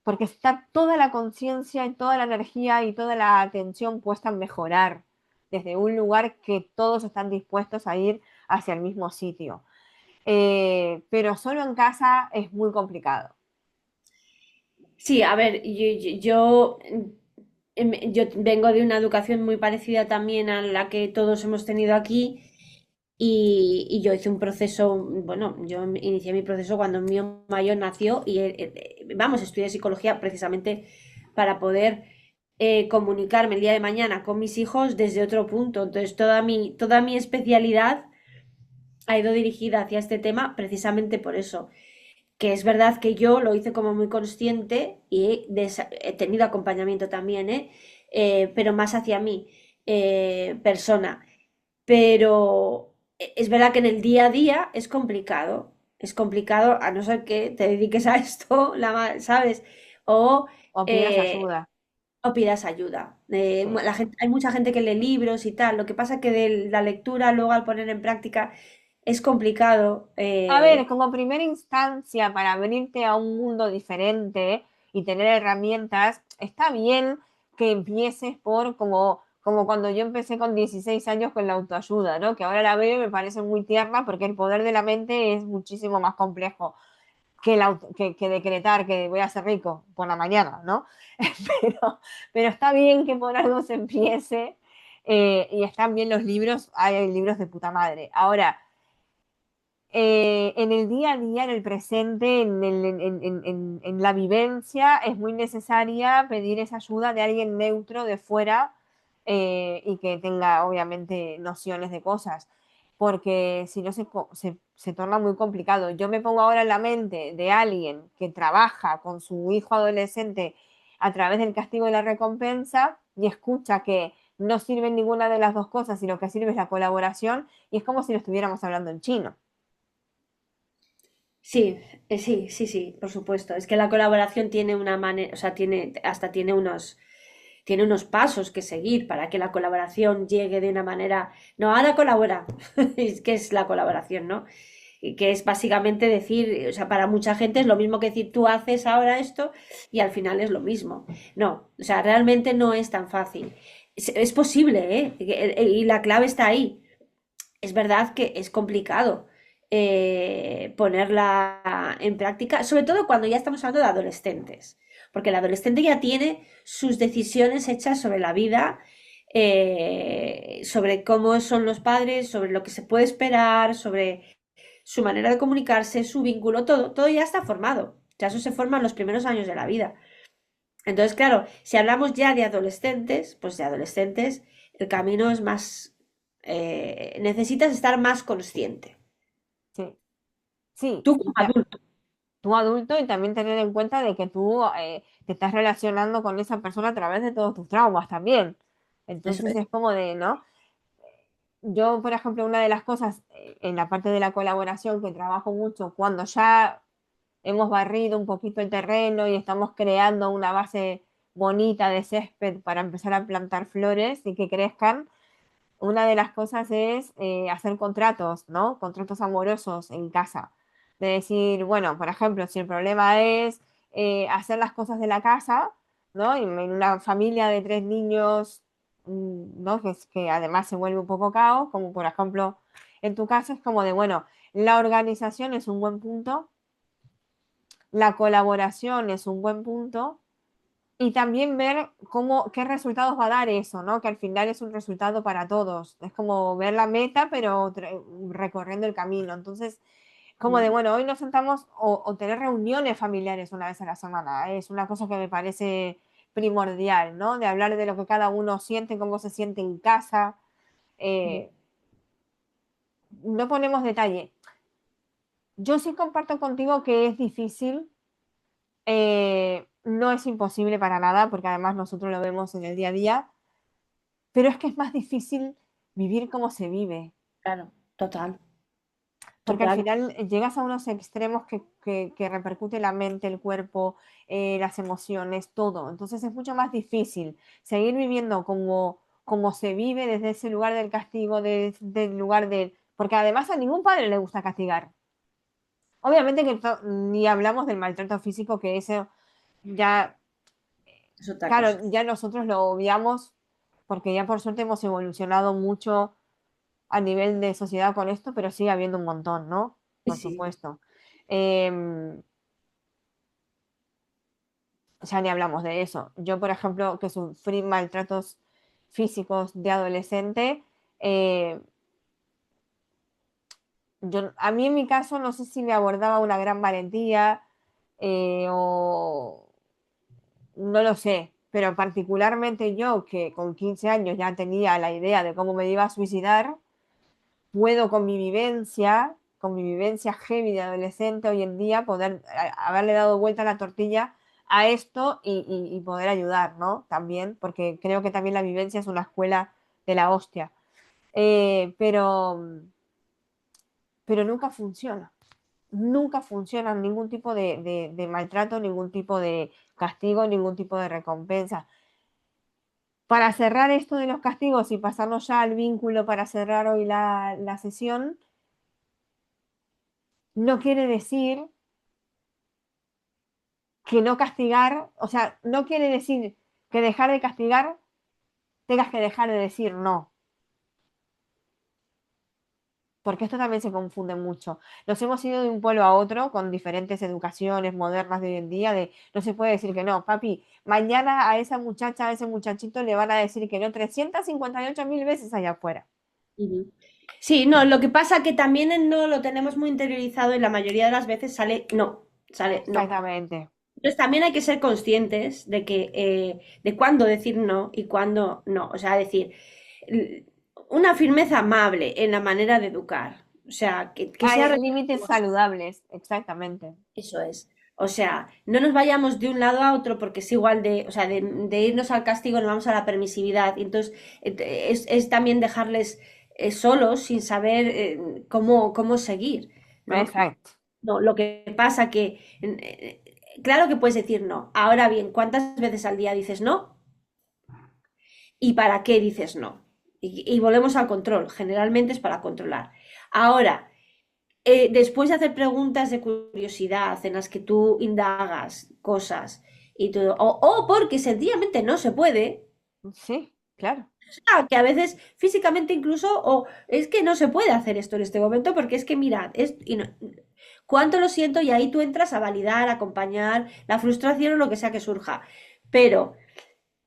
porque está toda la conciencia y toda la energía y toda la atención puesta en mejorar desde un lugar que todos están dispuestos a ir hacia el mismo sitio. Pero solo en casa es muy complicado. Sí, a ver, yo vengo de una educación muy parecida también a la que todos hemos tenido aquí y yo hice un proceso, bueno, yo inicié mi proceso cuando mi hijo mayor nació y vamos, estudié psicología precisamente para poder comunicarme el día de mañana con mis hijos desde otro punto. Entonces, toda mi especialidad ha ido dirigida hacia este tema precisamente por eso, que es verdad que yo lo hice como muy consciente y he tenido acompañamiento también, pero más hacia mí, persona. Pero es verdad que en el día a día es complicado a no ser que te dediques a esto, ¿sabes? O, O pidas eh, ayuda. o pidas ayuda. Sí. Hay mucha gente que lee libros y tal, lo que pasa que de la lectura luego al poner en práctica es complicado. A ver, como primera instancia para abrirte a un mundo diferente y tener herramientas, está bien que empieces por como cuando yo empecé con 16 años con la autoayuda, ¿no? Que ahora la veo y me parece muy tierna porque el poder de la mente es muchísimo más complejo que decretar que voy a ser rico por la mañana, ¿no? Pero, pero está bien que por algo se empiece y están bien los libros, hay libros de puta madre. Ahora, en el día a día, en el presente, en la vivencia, es muy necesaria pedir esa ayuda de alguien neutro de fuera y que tenga, obviamente, nociones de cosas, porque si no se torna muy complicado. Yo me pongo ahora en la mente de alguien que trabaja con su hijo adolescente a través del castigo y la recompensa y escucha que no sirve ninguna de las dos cosas, sino que sirve la colaboración y es como si lo estuviéramos hablando en chino. Sí, sí, sí, sí, por supuesto. Es que la colaboración tiene una manera, o sea, tiene unos pasos que seguir para que la colaboración llegue de una manera. No, ahora colabora. Es que es la colaboración, ¿no? Y que es básicamente decir, o sea, para mucha gente es lo mismo que decir tú haces ahora esto y al final es lo mismo. No, o sea, realmente no es tan fácil. Es posible, ¿eh? Y la clave está ahí. Es verdad que es complicado ponerla en práctica, sobre todo cuando ya estamos hablando de adolescentes, porque el adolescente ya tiene sus decisiones hechas sobre la vida, sobre cómo son los padres, sobre lo que se puede esperar, sobre su manera de comunicarse, su vínculo, todo ya está formado. Ya eso se forma en los primeros años de la vida. Entonces, claro, si hablamos ya de adolescentes, pues de adolescentes, el camino es más, necesitas estar más consciente. Sí, sí, Tú como adulto. tú adulto y también tener en cuenta de que tú te estás relacionando con esa persona a través de todos tus traumas también. eso Entonces es. es como de, ¿no? Yo, por ejemplo, una de las cosas en la parte de la colaboración que trabajo mucho, cuando ya hemos barrido un poquito el terreno y estamos creando una base bonita de césped para empezar a plantar flores y que crezcan, una de las cosas es hacer contratos, ¿no? Contratos amorosos en casa. De decir, bueno, por ejemplo, si el problema es hacer las cosas de la casa, ¿no? Y en una familia de 3 niños, ¿no? Que además se vuelve un poco caos, como por ejemplo en tu caso, es como de, bueno, la organización es un buen punto, la colaboración es un buen punto, y también ver qué resultados va a dar eso, ¿no? Que al final es un resultado para todos. Es como ver la meta, pero recorriendo el camino. Entonces, como de, Mm. bueno, hoy nos sentamos o tener reuniones familiares una vez a la semana. Es una cosa que me parece primordial, ¿no? De hablar de lo que cada uno siente, cómo se siente en casa. Mm. Eh, no ponemos detalle. Yo sí comparto contigo que es difícil. No es imposible para nada, porque además nosotros lo vemos en el día a día, pero es que es más difícil vivir como se vive, Claro, total, porque al total. final llegas a unos extremos que repercute la mente, el cuerpo, las emociones, todo. Entonces es mucho más difícil seguir viviendo como se vive desde ese lugar del castigo, del lugar del... Porque además a ningún padre le gusta castigar. Obviamente que ni hablamos del maltrato físico, que eso ya, Es otra cosa. claro, ya nosotros lo obviamos porque ya por suerte hemos evolucionado mucho a nivel de sociedad con esto, pero sigue habiendo un montón, ¿no? Sí, Por sí. supuesto. Eh, ya ni hablamos de eso. Yo, por ejemplo, que sufrí maltratos físicos de adolescente, eh, a mí en mi caso no sé si me abordaba una gran valentía o no lo sé, pero particularmente yo que con 15 años ya tenía la idea de cómo me iba a suicidar, puedo con mi vivencia heavy de adolescente hoy en día, poder haberle dado vuelta a la tortilla a esto y poder ayudar, ¿no? También, porque creo que también la vivencia es una escuela de la hostia. Pero nunca funciona. Nunca funciona ningún tipo de maltrato, ningún tipo de castigo, ningún tipo de recompensa. Para cerrar esto de los castigos y pasarnos ya al vínculo para cerrar hoy la sesión, no quiere decir que no castigar, o sea, no quiere decir que dejar de castigar tengas que dejar de decir no, porque esto también se confunde mucho. Nos hemos ido de un pueblo a otro con diferentes educaciones modernas de hoy en día, de no se puede decir que no, papi, mañana a esa muchacha, a ese muchachito le van a decir que no 358.000 veces allá afuera. Ujú. Sí, no, lo que pasa que también el no lo tenemos muy interiorizado y la mayoría de las veces sale no, sale no. Exactamente, Entonces también hay que ser conscientes de que de cuándo decir no y cuándo no. O sea, decir l- una firmeza amable en la manera de educar. O sea, que sea hay límites respetuosa. saludables, exactamente. Eso es. O sea, no nos vayamos de un lado a otro porque es igual de, o sea, de irnos al castigo nos vamos a la permisividad. Y entonces es también dejarles solos sin saber cómo seguir, ¿no? Exacto. No, lo que pasa que, claro que puedes decir no. Ahora bien, ¿cuántas veces al día dices no? ¿Y para qué dices no? Y volvemos al control. Generalmente es para controlar. Ahora, después de hacer preguntas de curiosidad en las que tú indagas cosas y todo, o porque sencillamente no se puede, Sí, claro. que a veces físicamente incluso, o es que no se puede hacer esto en este momento porque es que mirad, cuánto lo siento y ahí tú entras a validar, a acompañar la frustración o lo que sea que surja. Pero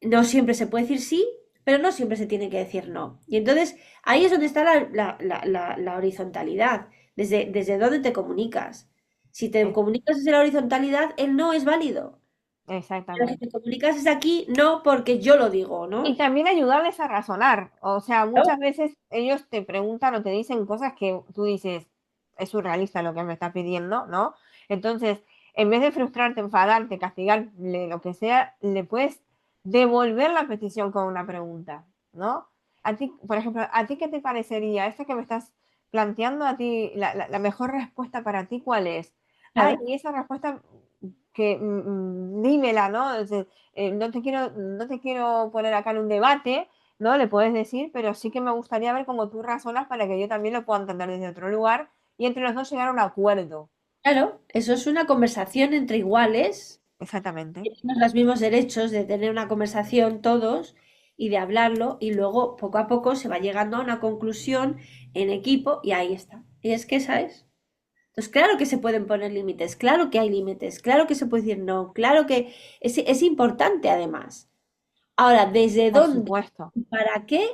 no siempre se puede decir sí, pero no siempre se tiene que decir no. Y entonces ahí es donde está la horizontalidad, desde dónde te comunicas. Si te Eh, comunicas desde la horizontalidad, el no es válido. Pero si te Exactamente. comunicas desde aquí, no porque yo lo digo, Y ¿no? también ayudarles a razonar. O sea, Claro. muchas veces ellos te preguntan o te dicen cosas que tú dices, es surrealista lo que me está pidiendo, ¿no? Entonces, en vez de frustrarte, enfadarte, castigarle, lo que sea, le puedes devolver la petición con una pregunta. ¿no? A ti, por ejemplo, ¿a ti qué te parecería? Esto que me estás planteando, a ti, la mejor respuesta para ti, ¿cuál es? Ah, Claro. y esa respuesta que dímela, ¿no? Es decir, no te quiero poner acá en un debate, ¿no? Le puedes decir, pero sí que me gustaría ver cómo tú razonas para que yo también lo pueda entender desde otro lugar y entre los dos llegar a un acuerdo. Claro, eso es una conversación entre iguales. Exactamente. Tenemos los mismos derechos de tener una conversación todos y de hablarlo y luego poco a poco se va llegando a una conclusión en equipo y ahí está. Y es que, ¿sabes? Entonces, claro que se pueden poner límites, claro que hay límites, claro que se puede decir no, claro que es importante además. Ahora, ¿desde Por dónde supuesto. y para qué?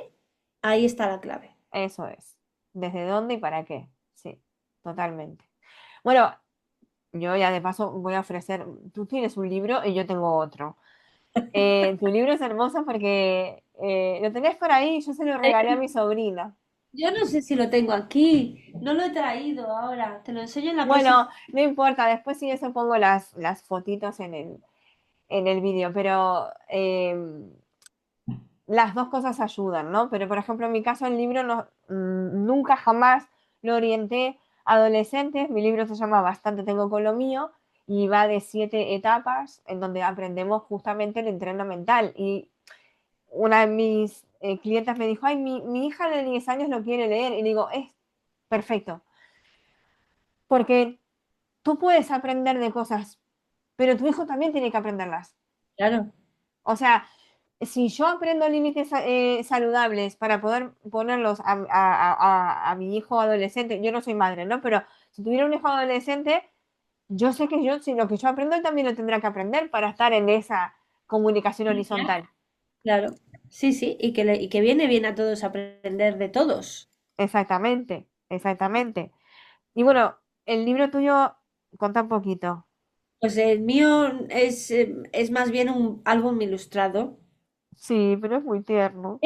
Ahí está la clave. Eso es. ¿Desde dónde y para qué? Sí, totalmente. Bueno, yo ya de paso voy a ofrecer, tú tienes un libro y yo tengo otro. Tu libro es hermoso porque lo tenés por ahí y yo se lo regalé a mi sobrina. Yo no sé si lo tengo aquí, no lo he traído ahora, te lo enseño en la próxima. Bueno, no importa, después sí eso pongo las fotitos en el vídeo, pero las dos cosas ayudan, ¿no? Pero por ejemplo, en mi caso el libro no, nunca jamás lo orienté a adolescentes. Mi libro se llama Bastante tengo con lo mío y va de 7 etapas en donde aprendemos justamente el entreno mental. Y una de mis clientas me dijo, ay, mi hija de 10 años lo quiere leer. Y digo, es perfecto, porque tú puedes aprender de cosas, pero tu hijo también tiene que aprenderlas. Claro, O sea, si yo aprendo límites saludables para poder ponerlos a mi hijo adolescente, yo no soy madre, ¿no? Pero si tuviera un hijo adolescente, yo sé que yo, si lo que yo aprendo, él también lo tendrá que aprender para estar en esa comunicación horizontal. claro. Sí, sí, y que viene bien a todos aprender de todos. Exactamente, exactamente. Y bueno, el libro tuyo, cuenta un poquito. Pues el mío es más bien un álbum ilustrado. Sí, pero es muy tierno.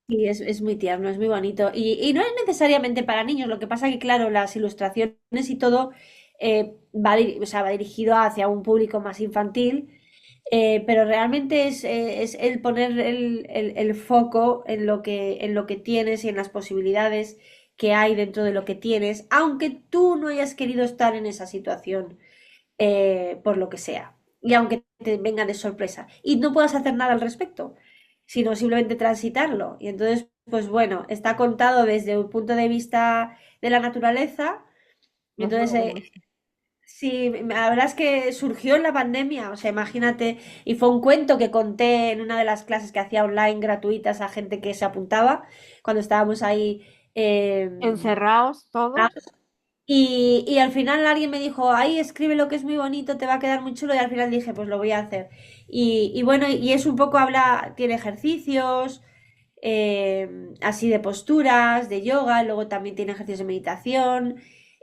Sí, es muy tierno, es muy bonito. Y no es necesariamente para niños, lo que pasa que, claro, las ilustraciones y todo o sea, va dirigido hacia un público más infantil, pero realmente es el poner el foco en lo que tienes y en las posibilidades que hay dentro de lo que tienes, aunque tú no hayas querido estar en esa situación, por lo que sea, y aunque te venga de sorpresa, y no puedas hacer nada al respecto, sino simplemente transitarlo. Y entonces, pues bueno, está contado desde un punto de vista de la naturaleza. Y Es muy entonces, hermoso. sí, la verdad es que surgió en la pandemia, o sea, imagínate, y fue un cuento que conté en una de las clases que hacía online gratuitas a gente que se apuntaba cuando estábamos ahí. Encerrados todos. Y al final alguien me dijo, ay, escribe lo que es muy bonito, te va a quedar muy chulo. Y al final dije, pues lo voy a hacer. Y bueno, y es un poco, tiene ejercicios, así de posturas, de yoga, luego también tiene ejercicios de meditación,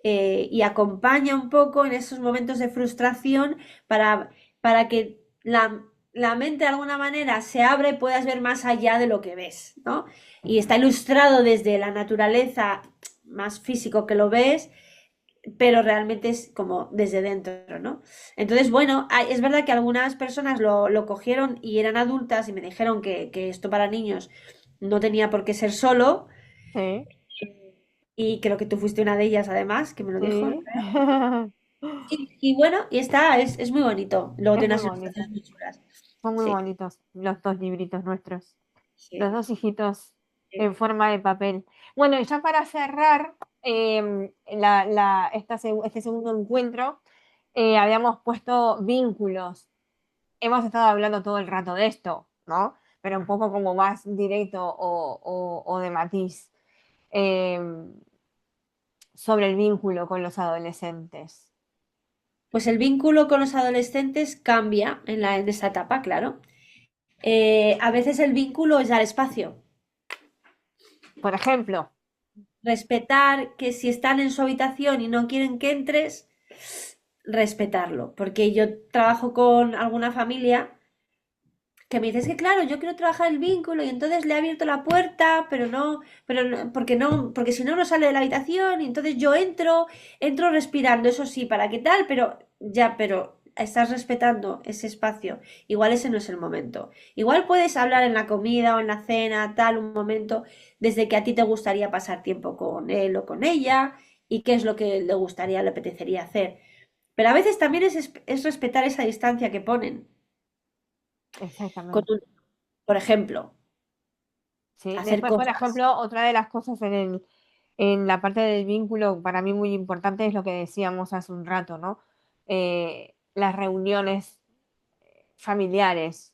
y acompaña un poco en esos momentos de frustración para que la mente de alguna manera se abra y puedas ver más allá de lo que ves, ¿no? Y está ilustrado desde la naturaleza, más físico que lo ves, pero realmente es como desde dentro, ¿no? Entonces, bueno, es verdad que algunas personas lo cogieron y eran adultas y me dijeron que esto para niños no tenía por qué ser solo, Sí, y creo que tú fuiste una de ellas además, que me lo dijo. sí. Y bueno, y está, es muy bonito. Luego Es tiene muy unas bonito. ilustraciones muy chulas. Son muy Sí, bonitos los dos libritos nuestros. Los sí. dos hijitos Sí. en forma de papel. Bueno, y ya para cerrar este segundo encuentro, habíamos puesto vínculos. Hemos estado hablando todo el rato de esto, ¿no? Pero un poco como más directo o de matiz eh, sobre el vínculo con los adolescentes. Pues el vínculo con los adolescentes cambia en esa etapa, claro. A veces el vínculo es dar espacio. Por ejemplo, Respetar que si están en su habitación y no quieren que entres, respetarlo. Porque yo trabajo con alguna familia que me dice, es que claro, yo quiero trabajar el vínculo y entonces le he abierto la puerta, porque no, porque si no, no sale de la habitación y entonces yo entro respirando, eso sí, ¿para qué tal? Pero ya, pero estás respetando ese espacio, igual ese no es el momento. Igual puedes hablar en la comida o en la cena, tal, un momento desde que a ti te gustaría pasar tiempo con él o con ella y qué es lo que le gustaría, le apetecería hacer. Pero a veces también es respetar esa distancia que ponen. Con exactamente. por ejemplo, Sí. hacer Después, por cosas. ejemplo, otra de las cosas en la parte del vínculo, para mí muy importante es lo que decíamos hace un rato, ¿no? Las reuniones familiares.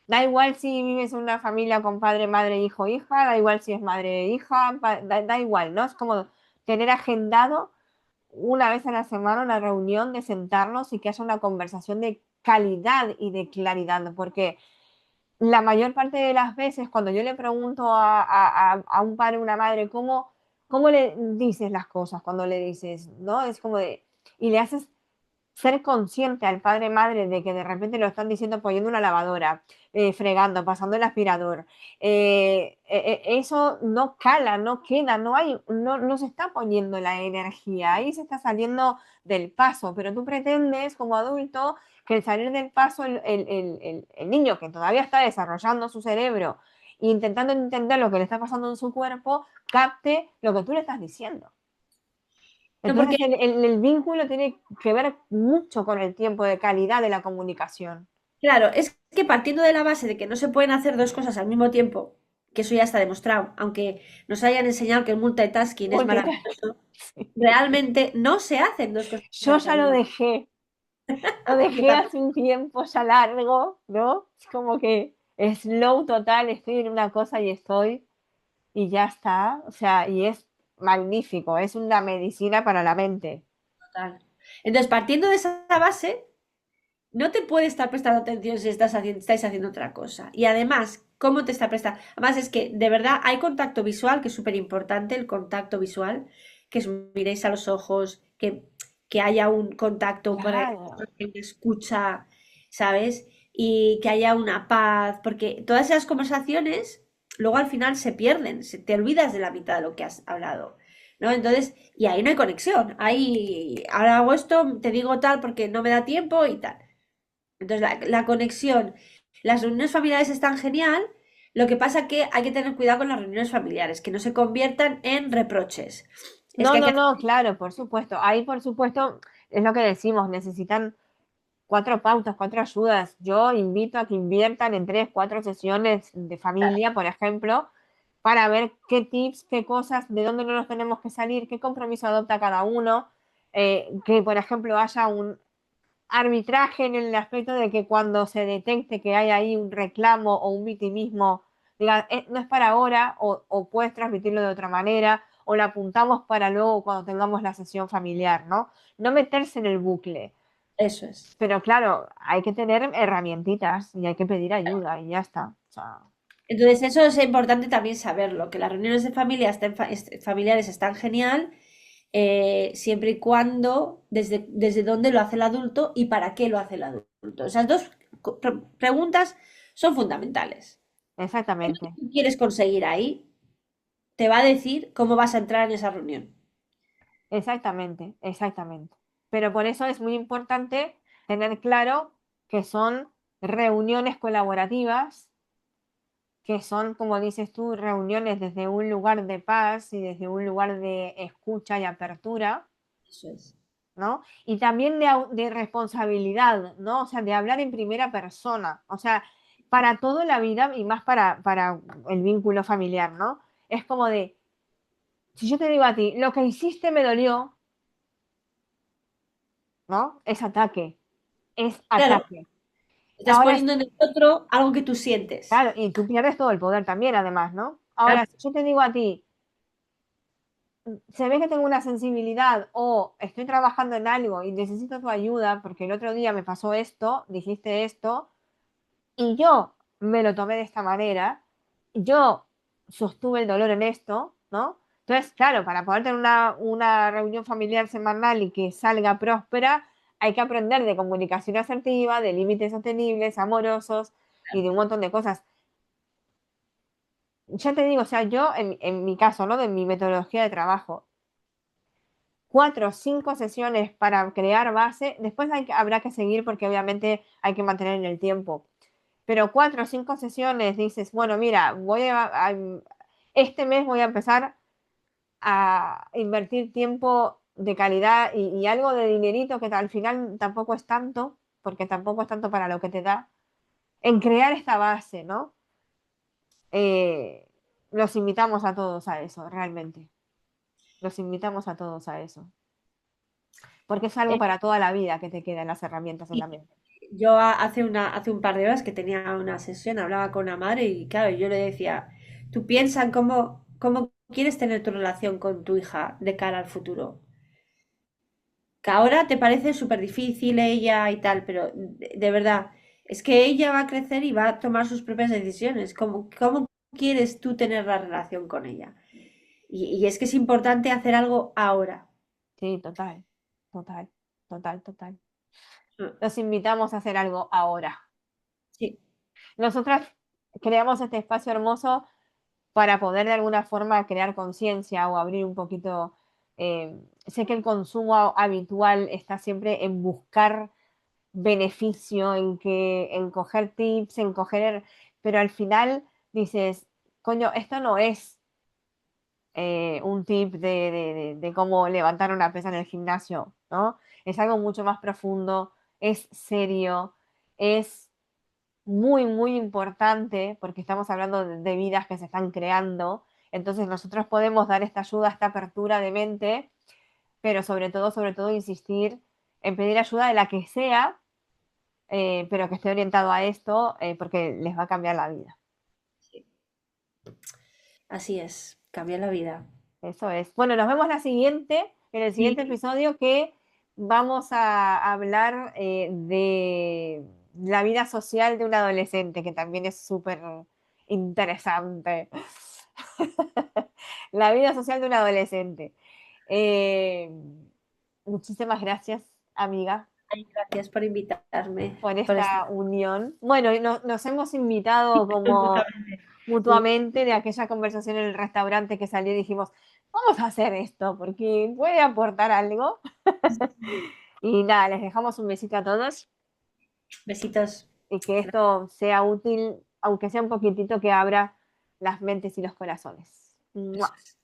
Da igual si vives en una familia con padre, madre, hijo, hija, da igual si es madre, hija, da igual, ¿no? Es como tener agendado una vez a la semana una reunión de sentarnos y que haya una conversación de calidad y de claridad, porque la mayor parte de las veces cuando yo le pregunto a un padre o una madre cómo le dices las cosas, cuando le dices, ¿no? Es como de, y le haces ser consciente al padre madre de que de repente lo están diciendo poniendo una lavadora, fregando, pasando el aspirador. Eso no cala, no queda, no se está poniendo la energía, ahí se está saliendo del paso, pero tú pretendes como adulto que el salir del paso, el niño que todavía está desarrollando su cerebro e intentando entender lo que le está pasando en su cuerpo, capte lo que tú le estás diciendo. No, porque, Entonces el vínculo tiene que ver mucho con el tiempo de calidad de la comunicación. claro, es que partiendo de la base de que no se pueden hacer dos cosas al mismo tiempo, que eso ya está demostrado, aunque nos hayan enseñado que el multitasking es Multitasking. maravilloso, realmente no se hacen dos cosas Yo ya al mismo lo tiempo. Yo dejé también. hace un tiempo ya largo, ¿no? Es como que slow total, estoy en una cosa y estoy y ya está. O sea, y es magnífico, es una medicina para la mente. Total. Entonces, partiendo de esa base, no te puede estar prestando atención si estáis haciendo otra cosa. Y además, ¿cómo te está prestando? Además, es que de verdad hay contacto visual, que es súper importante, el contacto visual, que os miréis a los ojos, que haya un contacto Claro, que escucha, ¿sabes? Y que haya una paz, porque todas esas conversaciones luego al final se pierden, te olvidas de la mitad de lo que has hablado. ¿No? Entonces, y ahí no hay conexión. Ahí, ahora hago esto, te digo tal porque no me da tiempo y tal. Entonces, la conexión, las reuniones familiares están genial, lo que pasa que hay que tener cuidado con las reuniones familiares, que no se conviertan en reproches. Es no, que hay que no, hacer no, claro, por supuesto. Ahí, por supuesto, es lo que decimos, necesitan cuatro pautas, cuatro ayudas. Yo invito a que inviertan en tres, cuatro sesiones de familia, por ejemplo, para ver qué tips, qué cosas, de dónde no nos tenemos que salir, qué compromiso adopta cada uno, que, por ejemplo, haya un arbitraje en el aspecto de que cuando se detecte que hay ahí un reclamo o un victimismo, diga, no es para ahora, o puedes transmitirlo de otra manera, o lo apuntamos para luego cuando tengamos la sesión familiar, ¿no? No meterse en el bucle. eso es. Pero claro, hay que tener herramientitas y hay que pedir ayuda y ya está. O sea, Entonces, eso es importante también saberlo, que las reuniones de familia familiares están genial, siempre y cuando, desde dónde lo hace el adulto y para qué lo hace el adulto. Esas dos preguntas son fundamentales. ¿Qué es lo exactamente, que tú quieres conseguir ahí? Te va a decir cómo vas a entrar en esa reunión. exactamente, exactamente. Pero por eso es muy importante tener claro que son reuniones colaborativas, que son, como dices tú, reuniones desde un lugar de paz y desde un lugar de escucha y apertura, Eso es. ¿no? Y también de responsabilidad, ¿no? O sea, de hablar en primera persona, o sea, para toda la vida y más para el vínculo familiar, ¿no? Es como de, si yo te digo a ti, lo que hiciste me dolió, ¿no? Es ataque, es Claro, ataque. estás Ahora, poniendo en el otro algo que tú sientes. claro, y tú pierdes todo el poder también, además, ¿no? Claro, Ahora, si yo te digo a ti, se ve que tengo una sensibilidad o estoy trabajando en algo y necesito tu ayuda porque el otro día me pasó esto, dijiste esto, y yo me lo tomé de esta manera, yo sostuve el dolor en esto, ¿no? Entonces, claro, para poder tener una reunión familiar semanal y que salga próspera, hay que aprender de comunicación asertiva, de límites sostenibles, amorosos y de un montón de cosas. Ya te digo, o sea, yo en mi caso, ¿no? De mi metodología de trabajo, 4 o 5 sesiones para crear base, después habrá que seguir porque obviamente hay que mantener en el tiempo, pero 4 o 5 sesiones dices, bueno, mira, este mes voy a empezar a invertir tiempo de calidad y algo de dinerito que al final tampoco es tanto, porque tampoco es tanto para lo que te da, en crear esta base, ¿no? Eh, los invitamos a todos a eso, realmente. Los invitamos a todos a eso. Porque es algo Eh, para toda la vida que te quedan las herramientas en y la mente. yo hace un par de horas que tenía una sesión, hablaba con una madre y claro, yo le decía, tú piensa en cómo quieres tener tu relación con tu hija de cara al futuro. Que ahora te parece súper difícil ella y tal, pero de verdad, es que ella va a crecer y va a tomar sus propias decisiones. ¿Cómo quieres tú tener la relación con ella? Y es que es importante hacer algo ahora. Sí, total, total, total, total. Mm, Los invitamos a hacer algo ahora. sí, Nosotras creamos este espacio hermoso para poder de alguna forma crear conciencia o abrir un poquito. Sé que el consumo habitual está siempre en buscar beneficio, en coger tips, pero al final dices, coño, esto no es un tip de cómo levantar una pesa en el gimnasio, ¿no? Es algo mucho más profundo, es serio, es muy, muy importante porque estamos hablando de vidas que se están creando. Entonces nosotros podemos dar esta ayuda, esta apertura de mente, pero sobre todo insistir en pedir ayuda de la que sea, pero que esté orientado a esto, porque les va a cambiar la vida. sí. Así es, cambia la vida. Eso es. Bueno, nos vemos en el siguiente Sí, episodio que vamos a hablar de la vida social de un adolescente, que también es súper interesante. La vida social de un adolescente. Eh, Muchísimas gracias, amiga, ay, gracias por invitarme, por por estar esta unión. Bueno, y nos hemos invitado como mutuamente. Sí, mutuamente de aquella conversación en el restaurante que salió y dijimos, vamos a hacer esto porque puede aportar algo. Y nada, les dejamos un besito a todos besitos. y que esto sea útil, aunque sea un poquitito que abra las mentes y los corazones. ¡Mua! Eso es.